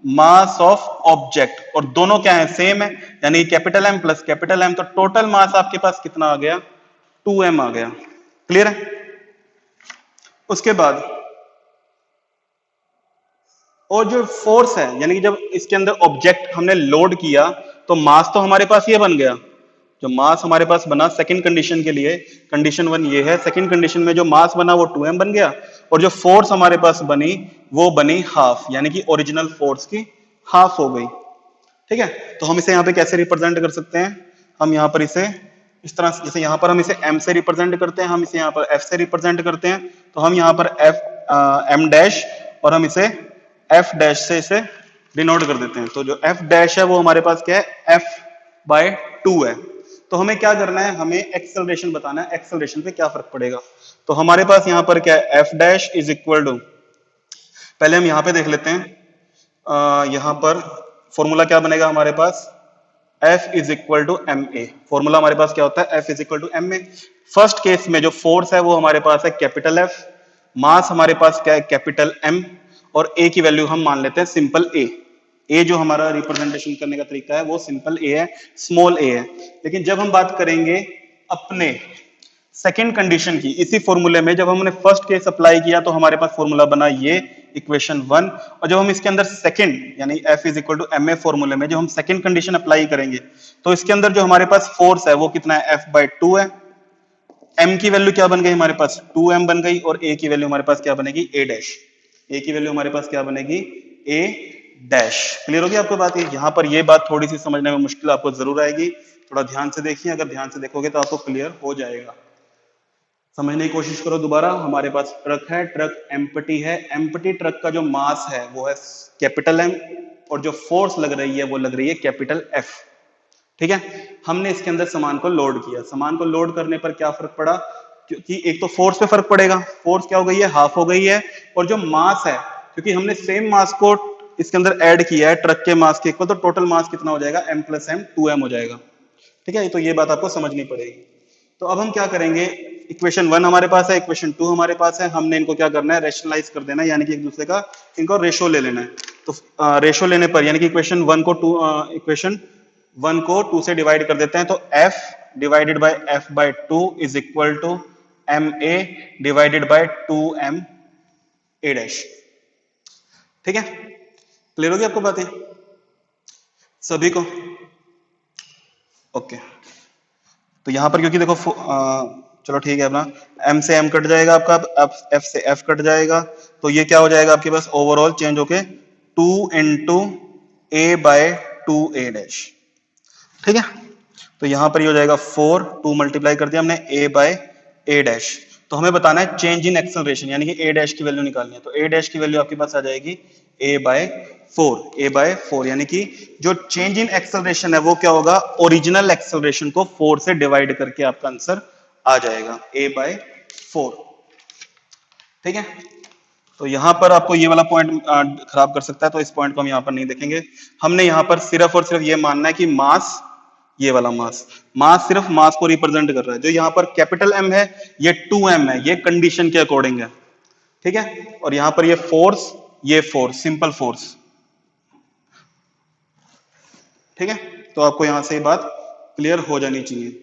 मास ऑफ ऑब्जेक्ट, और दोनों क्या है, सेम है, यानी capital M plus capital M, तो टोटल मास आपके पास कितना आ गया, 2m आ गया। क्लियर है? उसके बाद और जो फोर्स है, यानी कि जब इसके अंदर ऑब्जेक्ट हमने लोड किया तो मास तो हमारे पास ये बन गया, जो मास हमारे पास बना सेकंड कंडीशन के लिए, कंडीशन 1 ये है, सेकंड कंडीशन में जो मास बना वो 2m बन गया, और जो फोर्स हमारे पास बनी वो बनी हाफ, यानी कि ओरिजिनल फोर्स की हाफ हो गई। ठीक है, तो हम इसे यहाँ पे कैसे रिप्रेजेंट कर सकते हैं, हम यहाँ पर इसे इस तरह, जैसे यहाँ पर हम इसे m से रिप्रेजेंट करते हैं, हम इसे यहाँ पर f से रिप्रेजेंट करते हैं, तो हम यहाँ पर m डैश और हम इसे f डैश से इसे डिनोट कर देते हैं। तो जो f डैश है वो हमारे पास क्या है, f/2 है। तो हमें क्या करना है, हमें एक्सेलरेशन बताना है, एक्सेलरेशन पे क्या फर्क पड़ेगा। तो हमारे पास यहाँ पर क्या है, f dash is equal to, पहले हम यहाँ पे देख लेते हैं, यहाँ पर फॉर्मूला क्या बनेगा हमारे पास, F is equal to m a. Formula हमारे पास क्या होता है, F is equal to m a. First case में जो फोर्स है वो हमारे पास है कैपिटल F, मास हमारे पास क्या है कैपिटल M, और A की वैल्यू हम मान लेते हैं सिंपल A। A जो हमारा रिप्रेजेंटेशन करने का तरीका है वो सिंपल A है, स्मॉल a है। लेकिन जब हम बात करेंगे अपने सेकेंड कंडीशन की, इसी फॉर्मूले में जब हमने फर्स्ट केस अप्लाई किया तो हमारे पास फॉर्मूला बना ये इक्वेशन 1, और जब हम इसके अंदर सेकंड यानी F is equal to m a फॉर्मूले में जब हम सेकंड कंडीशन अप्लाई करेंगे तो इसके अंदर जो हमारे पास फोर्स है वो कितना है, F/2 है। M की वैल्यू क्या बन गई हमारे पास, 2m बन गई, और A की वैल्यू हमारे पास क्या बनेगी, A डैश। A की वैल्यू हमारे पास क्या बनेगी, A डैश। क्लियर होगी आपको बात? यहाँ पर ये बात थोड़ी सी समझने में मुश्किल आपको जरूर आएगी, थोड़ा ध्यान से देखिए, अगर ध्यान से देखोगे तो आपको क्लियर हो जाएगा। समझने की कोशिश करो दोबारा। हमारे पास ट्रक है, ट्रक एम्प्टी है, एम्प्टी ट्रक का जो मास है वो है कैपिटल M, और जो फोर्स लग रही है वो लग रही है कैपिटल F। ठीक है, हमने इसके अंदर सामान को लोड किया, सामान को लोड करने पर क्या फर्क पड़ा, क्योंकि एक तो फोर्स पे फर्क पड़ेगा, फोर्स क्या हो गई है, हाफ हो गई है, और जो मास है क्योंकि हमने सेम मास को इसके अंदर ऐड किया है ट्रक के मास के इक्वल, तो टोटल मास कितना हो जाएगा, m + m 2m हो जाएगा। ठीक है, तो ये बात आपको समझनी पड़ेगी। तो अब हम क्या करेंगे, इक्वेशन 1 हमारे पास है, इक्वेशन 2 हमारे पास है, हमने इनको क्या करना है, रेशनलाइज कर देना है, यानी कि एक दूसरे का इनको रेशो ले लेना है। तो रेशो लेने पर यानी कि इक्वेशन 1 को 2 से डिवाइड कर देते हैं, तो f divided by f/2 is equal to ma divided by 2m a dash. ठीक है, क्लियर होगी आपको बातें सभी को? ओके, तो यहां पर क्योंकि देखो चलो ठीक है, अपना m से m कट जाएगा आपका, अब f से f कट जाएगा, तो ये क्या हो जाएगा आपके पास, ओवरऑल चेंज होके 2 into a/2a डैश। ठीक है, तो यहां पर ये हो जाएगा 4, 2 मल्टीप्लाई कर दिया हमने a/a डैश। तो हमें बताना है चेंज इन एक्सेलरेशन, यानी कि a डैश की वैल्यू निकालनी है, तो a डैश की वैल्यू आपके पास आ जाएगी a/4, यानी कि जो चेंज इन एक्सेलरेशन है वो क्या होगा, ओरिजिनल एक्सेलरेशन को 4 से डिवाइड करके आपका आंसर आ जाएगा a/4। ठीक है, तो यहां पर आपको ये वाला पॉइंट खराब कर सकता है, तो इस पॉइंट को हम यहां पर नहीं देखेंगे। हमने यहां पर सिर्फ और सिर्फ ये मानना है कि मास, ये वाला मास सिर्फ मास को रिप्रेजेंट कर रहा है। जो यहाँ पर कैपिटल M है ये 2m है, ये कंडीशन के अकॉर्डिंग है। ठीक है, और यहाँ पर ये फोर्स सिंपल फोर्स। ठीक है, तो आपको यहां से ये बात क्लियर हो जानी चाहिए।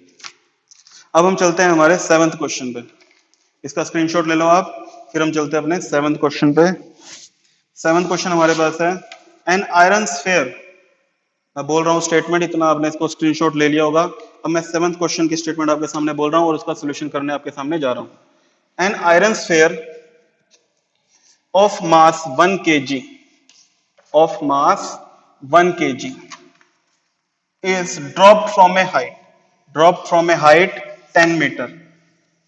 अब हम चलते हैं हमारे 7th क्वेश्चन पे, इसका स्क्रीनशॉट ले लो आप, फिर हम चलते हैं अपने 7th क्वेश्चन पे। 7th क्वेश्चन हमारे पास है, एन आयरन स्फीयर, मैं बोल रहा हूँ स्टेटमेंट, इतना आपने इसको स्क्रीनशॉट ले लिया होगा। अब मैं 7th क्वेश्चन की स्टेटमेंट आपके सामने बोल रहा हूँ और उसका सोल्यूशन करने आपके सामने जा रहा हूँ। An iron sphere of mass 1 kg, of mass 1 kg is dropped from a height 10 meter.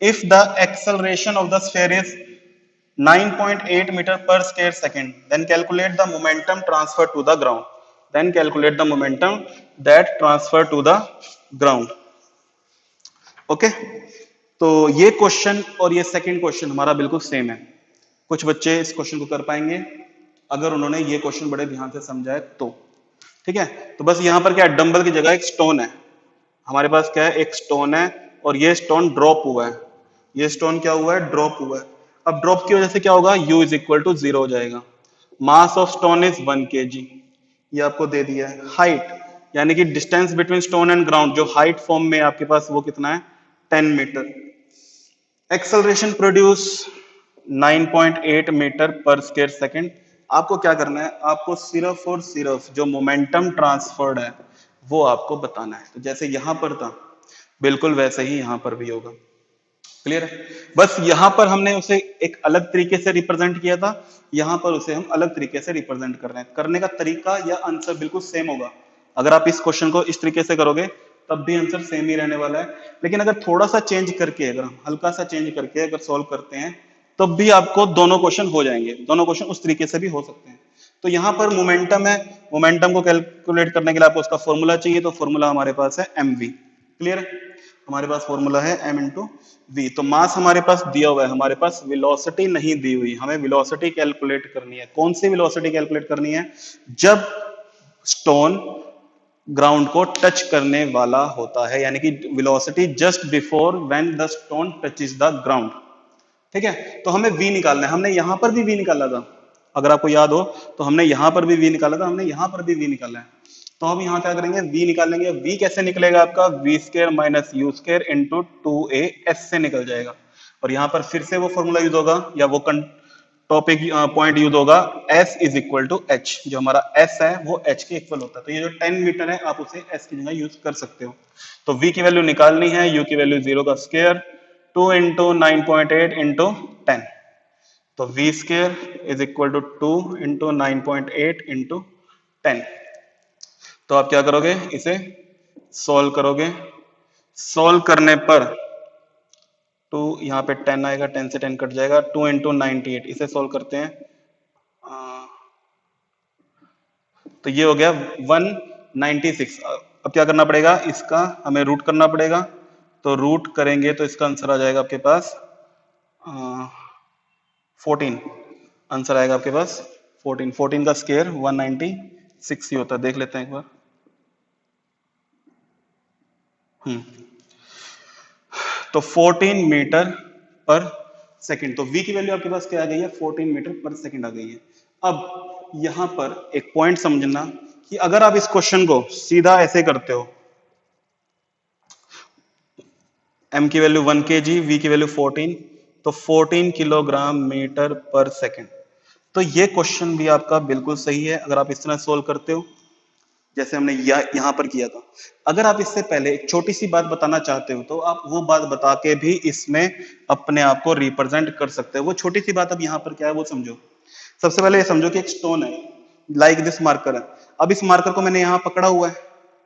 If the acceleration of the sphere is 9.8 meter per square second, then calculate the momentum transfer to the ground. Then calculate the momentum that transfer to the ground. Okay, तो ये question और ये second question हमारा बिल्कुल same है। कुछ बच्चे इस क्वेश्चन को कर पाएंगे अगर उन्होंने ये क्वेश्चन बड़े ध्यान से समझा है तो। ठीक है, तो बस यहाँ पर क्या है, डंबल की जगह एक स्टोन है, हमारे पास क्या है, एक स्टोन है, और ये स्टोन ड्रॉप हुआ है, ये स्टोन क्या हुआ है, ड्रॉप हुआ है। अब ड्रॉप की वजह से क्या होगा, u = 0 हो जाएगा। Mass of stone is 1 kg, ये आपको दे दिया है। हाइट यानी कि distance between stone and ground, जो हाइट फॉर्म में आपके पास वो कितना है 10 metre. Acceleration produce 9.8 metre per square second. आपको क्या करना है, आपको सिर्फ और सिर्फ जो मोमेंटम ट्रांसफर्ड है वो आपको बताना है। तो जैसे यहां पर था बिल्कुल वैसे ही यहां पर भी होगा। क्लियर है? बस यहां पर हमने उसे एक अलग तरीके से रिप्रेजेंट किया था, यहां पर उसे हम अलग तरीके से रिप्रेजेंट कर रहे हैं। करने का तरीका या आंसर बिल्कुल सेम होगा। अगर आप इस क्वेश्चन को इस तरीके से करोगे तब भी आंसर सेम ही रहने वाला है, लेकिन अगर थोड़ा सा चेंज करके, अगर हम हल्का सा चेंज करके अगर सॉल्व करते हैं तब भी आपको दोनों क्वेश्चन हो जाएंगे, दोनों क्वेश्चन उस तरीके से भी हो सकते हैं। तो यहां पर मोमेंटम है, मोमेंटम को कैलकुलेट करने के लिए आपको उसका फॉर्मूला चाहिए, तो फॉर्मूला हमारे पास है mv। क्लियर है? हमारे पास फॉर्मूला है m इंटू वी। तो मास हमारे पास दिया हुआ है, हमारे पास वेलोसिटी नहीं दी हुई, हमें वेलोसिटी कैलकुलेट करनी है। कौन सी वेलोसिटी कैलकुलेट करनी है? जब स्टोन ग्राउंड को टच करने वाला होता है, यानी कि velocity just before when the stone touches the ground. ठीक है? तो हमें v निकालना है। हमने यहां पर भी v निकाला था, अगर आपको याद हो तो हमने यहां पर भी v निकाला था, हमने यहां पर भी v निकाला है। तो हम यहाँ क्या करेंगे, v निकालेंगे। v कैसे निकलेगा आपका, v square minus u square into 2a s से निकल जाएगा। और यहाँ पर फिर से वो फॉर्मूला यूज होगा या वो टॉपिक पॉइंट यूज होगा, s is equal to h। जो हमारा s है वो h के इक्वल होता है। तो ये जो 10 मीटर है आप उसे s की जगह यूज कर सकते हो। तो v की वैल्यू निकालनी है, u की वैल्यू 0 का स्क्वायर 2 इंटू 9.8 इंटू 10। तो v square is equal to 2 into 9.8 into 10। तो आप क्या करोगे, इसे सॉल्व करोगे। सॉल्व करने पर 2 यहाँ पे 10 आएगा, 10 से 10 कट जाएगा, 2 इंटू 98। इसे सॉल्व करते हैं तो ये हो गया 196। अब क्या करना पड़ेगा, इसका हमें रूट करना पड़ेगा। तो रूट करेंगे तो इसका आंसर आ जाएगा आपके पास 14। आंसर आएगा आपके पास 14। 14 का स्क्वायर 196 ही होता है, देख लेते हैं एक बार। तो 14 मीटर पर सेकंड। तो v की वैल्यू आपके पास क्या आ गई है, 14 मीटर पर सेकंड आ गई है। अब यहां पर एक पॉइंट समझना कि अगर आप इस क्वेश्चन को सीधा ऐसे करते हो, m की वैल्यू 1 kg, v की वैल्यू 14, तो 14 किलोग्राम मीटर पर सेकंड। तो ये क्वेश्चन भी आपका बिल्कुल सही है अगर आप इस तरह सोल्व करते हो जैसे हमने यहां पर किया था। अगर आप इससे पहले एक छोटी सी बात बताना चाहते हो तो आप वो बात बता के भी इसमें अपने आप को रिप्रेजेंट कर सकते हो। वो छोटी सी बात अब यहाँ पर क्या है वो समझो। सबसे पहले ये समझो कि एक स्टोन है, लाइक दिस मार्कर है। अब इस मार्कर को मैंने यहाँ पकड़ा हुआ है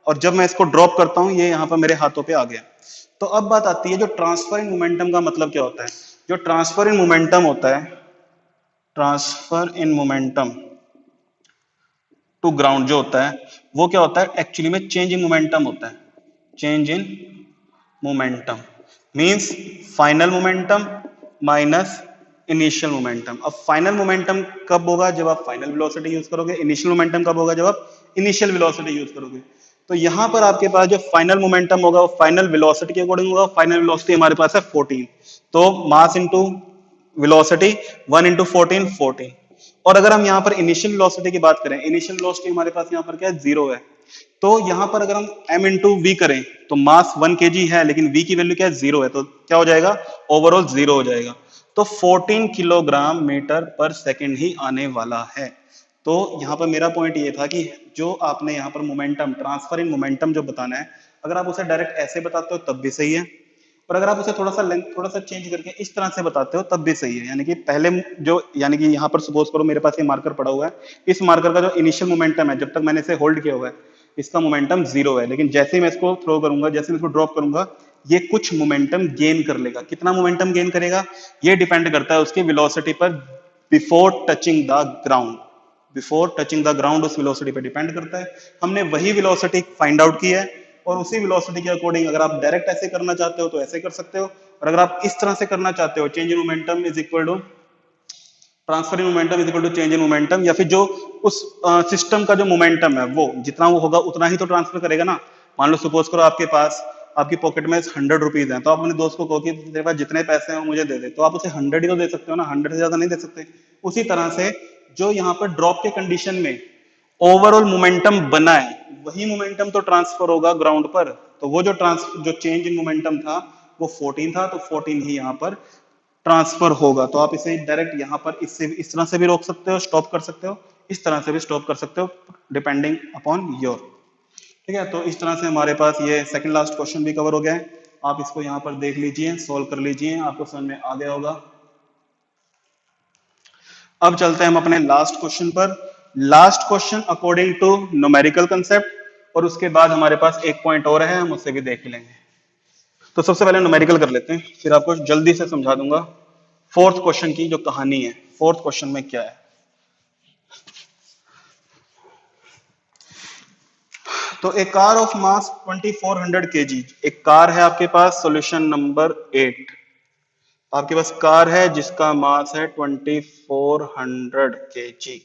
और जब मैं इसको ड्रॉप करता हूँ ये यहाँ पर मेरे हाथों पे आ गया। तो अब बात आती है जो ट्रांसफर इन मोमेंटम का मतलब क्या होता है। जो ट्रांसफर इन मोमेंटम होता है, transfer in momentum to ground जो होता है वो क्या होता है, एक्चुअली में चेंज इन मोमेंटम होता है। Change in momentum means final momentum minus initial momentum. अब फाइनल मोमेंटम कब होगा, जब आप फाइनल वेलोसिटी यूज करोगे। इनिशियल मोमेंटम कब होगा, जब आप इनिशियल वेलोसिटी यूज करोगे। तो यहां पर आपके पास जो फाइनल मोमेंटम होगा वो फाइनल वेलोसिटी के अकॉर्डिंग होगा। फाइनल वेलोसिटी हमारे पास है 14, तो मास इंटू वेलोसिटी 1 इंटू 14 14। और अगर हम यहाँ पर इनिशियल वेलोसिटी की बात करें, इनिशियल वेलोसिटी हमारे पास यहाँ पर क्या है, 0 है। तो यहां पर अगर हम m इंटू वी करें तो मास 1 kg है लेकिन v की वैल्यू क्या है, 0 है। तो क्या हो जाएगा, ओवरऑल 0 हो जाएगा। तो 14 किलोग्राम मीटर पर सेकंड ही आने वाला है। तो यहाँ पर मेरा पॉइंट ये था कि जो आपने यहाँ पर मोमेंटम, ट्रांसफर इन मोमेंटम जो बताना है, अगर आप उसे डायरेक्ट ऐसे बताते हो तब भी सही है, पर अगर आप उसे थोड़ा सा लेंथ थोड़ा सा चेंज करके इस तरह से बताते हो तब भी सही है। यानी कि पहले जो, यानी कि यहाँ पर सपोज करो मेरे पास ये मार्कर पड़ा हुआ है, इस मार्कर का जो इनिशियल मोमेंटम है जब तक मैंने इसे होल्ड किया हुआ है इसका मोमेंटम 0 है, लेकिन जैसे ही मैं इसको थ्रो करूंगा, जैसे मैं इसको ड्रॉप करूंगा, ये कुछ मोमेंटम गेन कर लेगा। कितना मोमेंटम गेन करेगा, ये डिपेंड करता है उसकी वेलोसिटी पर before touching the ground. Before touching the ground उस वेलोसिटी पे डिपेंड करता है। हमने वही वेलोसिटी फाइंड आउट की है और उसी वेलोसिटी के अकॉर्डिंग अगर आप डायरेक्ट ऐसे करना चाहते हो तो ऐसे कर सकते हो, और अगर आप इस तरह से करना चाहते हो, change in momentum is equal to transfer in momentum is equal to change in momentum, या फिर जो उस सिस्टम का जो मोमेंटम है वो जितना वो होगा उतना ही तो ट्रांसफर करेगा ना। मान लो सपोज करो आपके पास, आपकी पॉकेट में 100 रुपीज है, तो आप अपने दोस्त को कहो कि तेरे पास जितने पैसे हैं मुझे दे दे, तो आप उसे 100 ही तो दे सकते हो ना, 100 से ज्यादा नहीं दे सकते। उसी तरह से जो यहाँ पर ड्रॉप के कंडीशन में ओवरऑल मोमेंटम बना है वही मोमेंटम तो ट्रांसफर होगा ग्राउंड पर। तो वो जो चेंज इन मोमेंटम था वो 14 था, तो 14 ही यहाँ पर ट्रांसफर होगा। तो आप इसे डायरेक्ट यहाँ पर इससे इस तरह से भी रोक सकते हो, स्टॉप कर सकते हो, इस तरह से भी स्टॉप कर सकते हो, डिपेंडिंग अपॉन योर। ठीक है, तो इस तरह से हमारे पास ये सेकंड लास्ट क्वेश्चन भी कवर हो गया है। आप इसको यहाँ पर देख लीजिए, सोल्व कर लीजिए, आपको समझ में आ गया होगा। अब चलते हैं हम अपने लास्ट क्वेश्चन पर। Last question according to numerical concept, और उसके बाद हमारे पास एक पॉइंट और है, हम उससे भी देख लेंगे। तो सबसे पहले न्यूमेरिकल कर लेते हैं, फिर आपको जल्दी से समझा दूंगा फोर्थ क्वेश्चन की जो कहानी है। फोर्थ क्वेश्चन में क्या है, तो ए कार ऑफ मास 2400 kg, एक कार है आपके पास, सॉल्यूशन नंबर 8। आपके पास कार है जिसका मास है 2400 kg।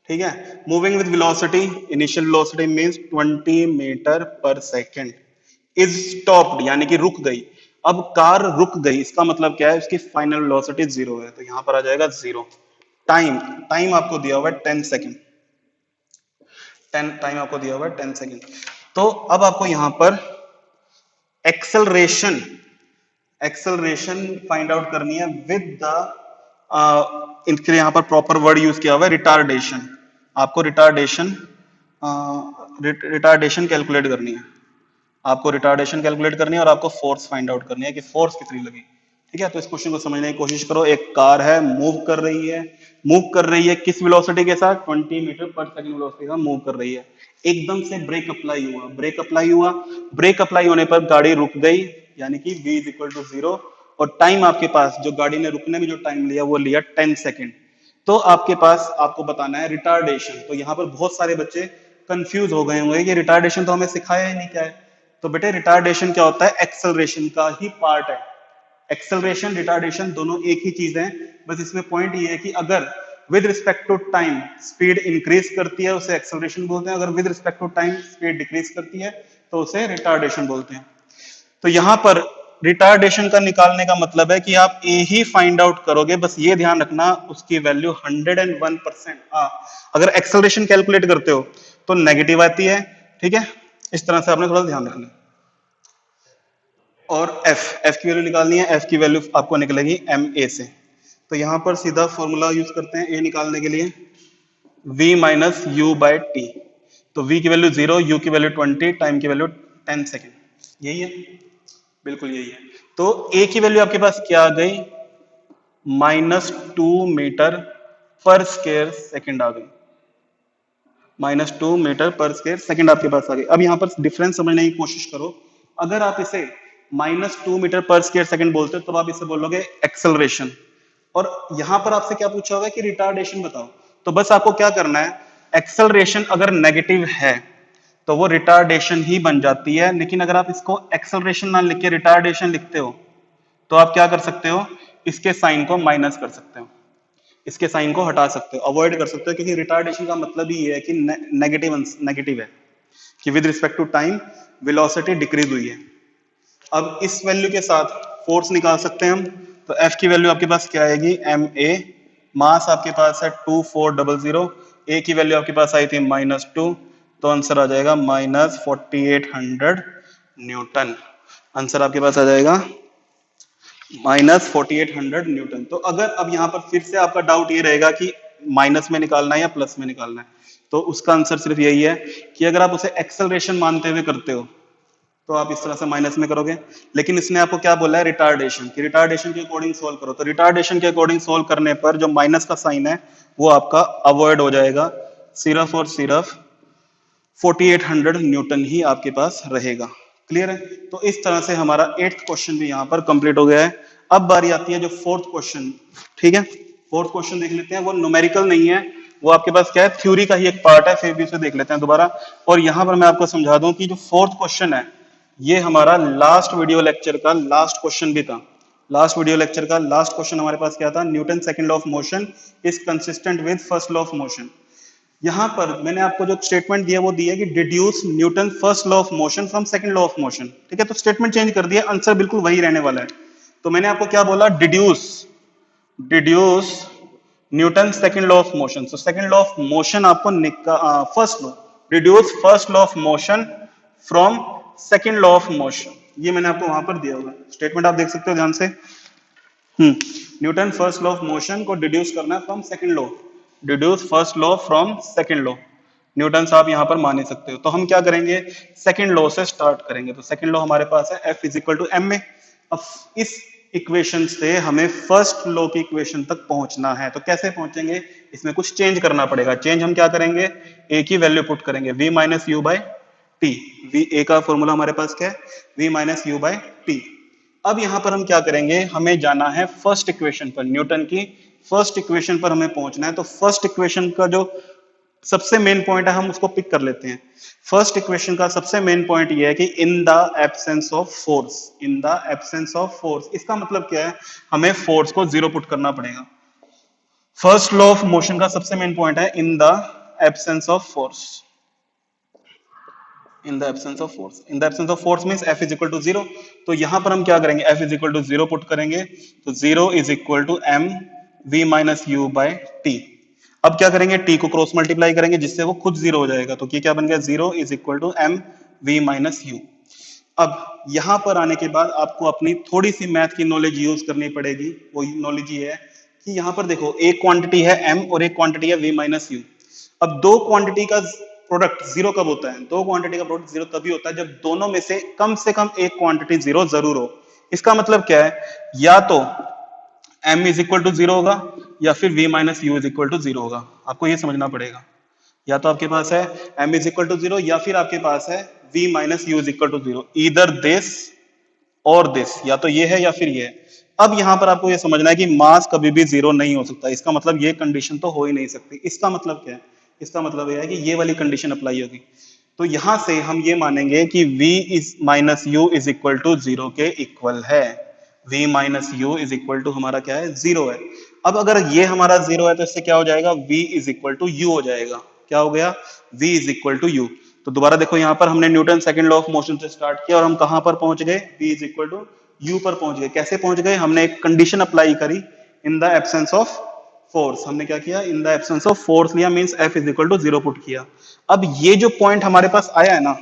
ठीक है, moving with velocity, initial velocity means 20 metre per second, is stopped यानी कि रुक गई। अब कार रुक गई, इसका मतलब क्या है, उसकी फाइनल वेलोसिटी 0 है, तो यहां पर आ जाएगा 0। टाइम टाइम आपको दिया हुआ है 10 सेकंड, 10 टाइम आपको दिया हुआ है 10 सेकंड। तो अब आपको यहां पर एक्सेलरेशन एक्सेलरेशन फाइंड आउट करनी है विद द इनके यहां पर प्रॉपर वर्ड यूज किया हुआ है रिटार्डेशन। आपको रिटार्डेशन कैलकुलेट करनी है, आपको रिटार्डेशन कैलकुलेट करनी है और आपको फोर्स फाइंड आउट करनी है कि फोर्स कितनी लगी। ठीक है, तो इस क्वेश्चन को समझने की कोशिश करो। एक कार है, मूव कर रही है किस वेलोसिटी के साथ, 20 मीटर पर सेकंड वेलोसिटी का मूव कर रही है। एकदम से ब्रेक अप्लाई होने पर गाड़ी रुक गई, यानी कि v इज इक्वल टू 0, और टाइम आपके पास जो गाड़ी ने रुकने में जो टाइम लिया वो लिया 10 सेकंड। तो आपके पास आपको बताना है रिटार्डेशन। तो यहाँ पर बहुत सारे बच्चे कंफ्यूज हो गए होंगे कि रिटार्डेशन तो हमें सिखाया ही नहीं क्या है। तो बेटे रिटार्डेशन क्या होता है, एक्सेलरेशन का ही पार्ट है। एक्सेलरेशन रिटार्डेशन दोनों एक ही चीज है, बस इसमें पॉइंट ये है कि अगर with respect to time speed increase करती है उसे एक्सेलरेशन बोलते हैं, अगर with respect to time speed decrease करती है तो उसे रिटार्डेशन बोलते हैं। तो यहां पर रिटार्डेशन का निकालने का मतलब है कि आप ए ही फाइंड आउट करोगे, बस ये ध्यान रखना उसकी वैल्यू 101%। अगर एक्सेलरेशन कैलकुलेट करते हो तो नेगेटिव आती है। ठीक है, इस तरह से आपने थोड़ा ध्यान रखना। और एफ की वैल्यू निकालनी है, एफ की वैल्यू आपको निकलेगी एम ए से। तो यहां पर सीधा फॉर्मूला यूज करते हैं ए निकालने के लिए, v minus u by t. तो v की वैल्यू 0, u की वैल्यू 20, टाइम की वैल्यू 10 सेकेंड, यही है, बिल्कुल यही है। तो a की वैल्यू आपके पास क्या आ गई, -2 मीटर पर स्क्वायर सेकंड आ गई, -2 मीटर पर स्क्वायर सेकंड आपके पास आ गई। अब यहां पर डिफरेंस समझने की कोशिश करो। अगर आप इसे -2 मीटर पर स्क्वायर सेकंड बोलते हो तो आप इसे बोलोगे एक्सेलरेशन, और यहां पर आपसे क्या पूछा होगा कि रिटार्डेशन बताओ। तो बस आपको क्या करना है, एक्सेलरेशन अगर नेगेटिव है तो वो रिटार्डेशन ही बन जाती है, लेकिन अगर आप इसको एक्सेलरेशन ना लिख के रिटार्डेशन लिखते हो तो आप क्या कर सकते हो, इसके साइन को माइनस कर सकते हो, इसके साइन को हटा सकते हो, अवॉइड कर सकते हो, क्योंकि रिटार्डेशन का मतलब ही ये है कि नेगेटिव है कि with respect to time velocity decrease हुई है। अब इस वैल्यू के साथ फोर्स निकाल सकते हैं हम। तो F की वैल्यू आपके पास क्या आएगी, ma, मास आपके पास है 2400, A की वैल्यू आपके पास आई थी -2, तो आंसर आ जाएगा -4800 न्यूटन। आंसर आपके पास आ जाएगा -4800 न्यूटन। तो अगर अब यहाँ पर फिर से आपका डाउट ये रहेगा कि माइनस में निकालना है या प्लस में निकालना है, तो उसका आंसर सिर्फ यही है कि अगर आप उसे एक्सेलरेशन मानते हुए करते हो तो आप इस तरह से माइनस में करोगे, लेकिन इसने आपको क्या बोला है, रिटार्डेशन की, रिटार्डेशन के अकॉर्डिंग सोल्व करो। तो रिटार्डेशन के अकॉर्डिंग सोल्व करने पर जो माइनस का साइन है वो आपका अवॉइड हो जाएगा, सिर्फ और सिर्फ 4800 न्यूटन ही आपके पास रहेगा। क्लियर है, तो इस तरह से हमारा 8th क्वेश्चन भी यहाँ पर कंप्लीट हो गया है। अब बारी आती है जो 4th क्वेश्चन। ठीक है, 4th क्वेश्चन देख लेते हैं, वो न्यूमेरिकल नहीं है, वो आपके पास क्या है, थ्योरी का ही एक पार्ट है, फिर भी उसे देख लेते हैं दोबारा। और यहाँ पर मैं आपको समझा दूं कि जो 4th क्वेश्चन है ये हमारा लास्ट वीडियो लेक्चर का लास्ट क्वेश्चन भी था। लास्ट वीडियो लेक्चर का लास्ट क्वेश्चन हमारे पास क्या था, Newton second law of motion is consistent with first law of motion. यहां पर मैंने आपको जो स्टेटमेंट दिया वो दिया कि deduce Newton first law of motion from second law of motion. ठीक है, तो स्टेटमेंट चेंज कर दिया, आंसर बिल्कुल वही रहने वाला है। तो मैंने आपको क्या बोला, deduce deduce Newton second law of motion. So second law of motion आपको first law, reduce first law of motion from second law of motion, ये मैंने आपको वहां पर दिया हुआ स्टेटमेंट, आप देख सकते हो ध्यान से। Newton first law of motion को डिड्यूस करना है from second law, deduce first law from second law, Newton साहब यहां पर मान ही सकते हो। तो हम क्या करेंगे, सेकंड लॉ से स्टार्ट करेंगे। तो सेकंड लॉ हमारे पास है F is equal to m में। अब इस इक्वेशन से हमें फर्स्ट लॉ की इक्वेशन तक पहुंचना है, तो कैसे पहुंचेंगे, इसमें कुछ चेंज करना पड़ेगा। चेंज हम क्या करेंगे, ए की वैल्यू पुट करेंगे, v minus u by t. V A का फॉर्मूला हमारे पास क्या है, v minus u by t. अब यहां पर हम क्या करेंगे, हमें जाना है फर्स्ट इक्वेशन पर, न्यूटन की फर्स्ट इक्वेशन पर हमें पहुंचना है। तो फर्स्ट इक्वेशन का जो सबसे मेन पॉइंट है हम उसको पिक कर लेते हैं। फर्स्ट इक्वेशन का सबसे मेन पॉइंट ये है कि इन the absence of force, in the absence of force, इसका मतलब क्या है, हमें फोर्स को जीरो पुट करना पड़ेगा। फर्स्ट लॉ ऑफ मोशन का सबसे मेन पॉइंट है in the absence of force, in the absence of force, in the absence of force means F is equal to zero. तो यहां पर हम क्या करेंगे, F is equal to zero put करेंगे, तो zero is equal to m v minus u by t. अब क्या करेंगे, टी को क्रॉस मल्टीप्लाई करेंगे जिससे वो खुद जीरो हो जाएगा, तो ये क्या बन गया, zero is equal to m v minus u. अब यहां पर आने के बाद आपको अपनी थोड़ी सी मैथ की नॉलेज यूज करनी पड़ेगी। वो नॉलेज ये है कि यहां पर देखो एक क्वांटिटी है m और एक क्वांटिटी है v माइनस यू। अब दो क्वांटिटी का प्रोडक्ट जीरो कब होता है, दो क्वांटिटी का प्रोडक्ट जीरो तभी होता है जब दोनों में से कम एक क्वांटिटी जीरो जरूर हो। इसका मतलब क्या है, या तो m is equal to zero होगा या फिर v minus u is equal to zero होगा। आपको ये समझना पड़ेगा, या तो आपके पास है m is equal to zero या फिर आपके पास है v minus u is equal to zero, either this और दिस, या तो ये है या फिर ये है। अब यहां पर आपको ये समझना है कि मास कभी भी जीरो नहीं हो सकता, इसका मतलब ये कंडीशन तो हो ही नहीं सकती। इसका मतलब क्या है, इसका मतलब यह है कि ये वाली कंडीशन अप्लाई होगी। तो यहां से हम ये मानेंगे कि v is minus u is equal to zero के इक्वल है, v minus u is equal to हमारा क्या है, जीरो है। अब अगर ये हमारा जीरो है तो इससे क्या हो जाएगा, v is equal to u हो जाएगा। क्या हो गया, v is equal to u. तो दोबारा देखो यहां पर हमने Newton second law of motion से स्टार्ट किया और हम कहां पर पहुंच गए, v is equal to u पर पहुंच गए। कैसे पहुंच गए, हमने एक कंडीशन अप्लाई करी, in the absence of force. हमने क्या किया, in the absence of force लिया, means F is equal to zero put किया। अब ये जो पॉइंट हमारे पास आया है ना,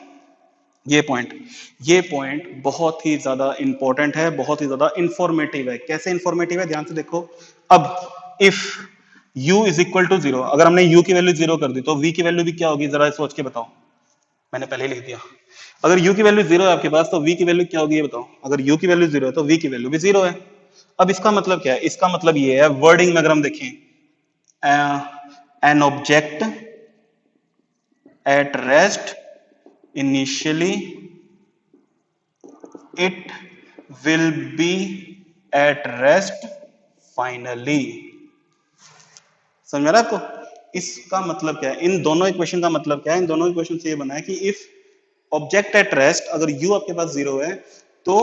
ये पॉइंट बहुत ही ज्यादा इंपॉर्टेंट है, बहुत ही ज्यादा इंफॉर्मेटिव है। कैसे इंफॉर्मेटिव है, ध्यान से देखो। अब if u is equal to zero, अगर हमने u की वैल्यू जीरो कर दी तो v की वैल्यू भी क्या होगी, जरा सोच के बताओ। मैंने पहले ही लिख दिया, अगर u की वैल्यू जीरो है आपके पास तो v की वैल्यू क्या होगी, ये बताओ। अगर u की वैल्यू जीरो है तो v की वैल्यू भी जीरो है। अब इसका मतलब क्या है, इसका मतलब ये है, वर्डिंग में अगर हम देखें, an object at rest initially it will be at rest finally. समझ में आ रहा है आपको, इसका मतलब क्या है, इन दोनों इक्वेशन का मतलब क्या है, इन दोनों इक्वेशन से ये बना है कि इफ ऑब्जेक्ट एट रेस्ट, अगर u आपके पास जीरो है तो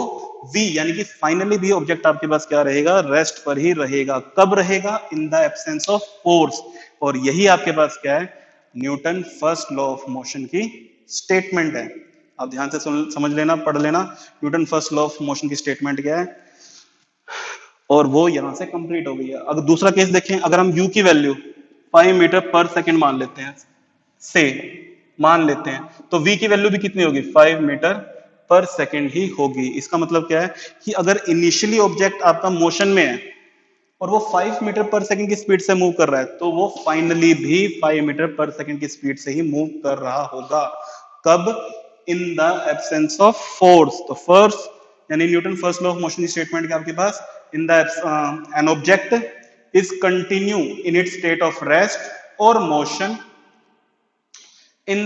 v यानी कि फाइनली भी ऑब्जेक्ट आपके पास क्या रहेगा, रेस्ट पर ही रहेगा। कब रहेगा, इन द एब्सेंस ऑफ फोर्स। और यही आपके पास क्या है, Newton first law of motion की स्टेटमेंट है। आप ध्यान से समझ लेना, पढ़ लेना, Newton first law of motion की स्टेटमेंट क्या है, और वो यहां से कंप्लीट हो गई है। अगर दूसरा केस देखें, अगर हम u की वैल्यू 5 मीटर पर सेकंड मान लेते हैं, से मान लेते हैं, तो v की वैल्यू भी कितनी होगी, 5 मीटर पर सेकंड ही होगी। इसका मतलब क्या है कि अगर इनिशियली ऑब्जेक्ट आपका मोशन में है और वो 5 मीटर पर सेकंड की स्पीड से मूव कर रहा है, तो वो फाइनली भी 5 मीटर पर सेकंड की स्पीड से ही मूव कर रहा होगा। कब, in the absence of force. तो फोर्स यानी Newton first law of motion की स्टेटमेंट क्या आपके पास, in the an object is continue in its state of rest और motion in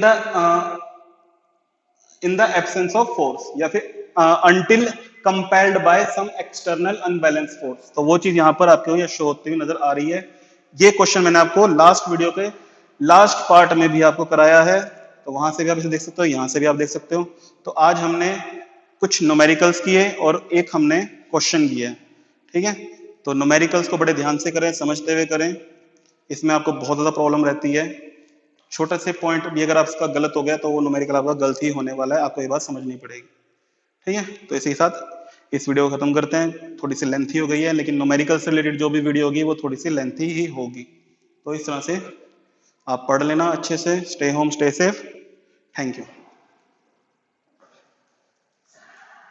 the absence of force, या फिर until compelled by some external unbalanced force। तो वो चीज यहां पर आपको ये शो होती हुई नजर आ रही है। ये क्वेश्चन मैंने आपको लास्ट वीडियो के लास्ट पार्ट में भी आपको कराया है, तो वहां से भी आप इसे देख सकते हो, यहां से भी आप देख सकते हो। तो आज हमने कुछ न्यूमेरिकल्स किए और एक हमने क्वेश्चन किया, ठीक है। तो न्यूमेरिकल्स को बड़े ध्यान से करें, समझते हुए करें, इसमें आपको बहुत ज्यादा प्रॉब्लम रहती है। छोटे से पॉइंट भी अगर आपका गलत हो गया तो वो न्यूमेरिकल आपका गलत ही होने वाला है, आपको ये बात समझनी पड़ेगी, ठीक है। तो इसी के साथ इस वीडियो को खत्म करते हैं, थोड़ी सी लेंथी हो गई है, लेकिन न्यूमेरिकल से रिलेटेड जो भी वीडियो होगी वो थोड़ी सी लेंथी ही होगी। तो इस तरह से आप पढ़ लेना अच्छे से। Stay home, stay safe. Thank you.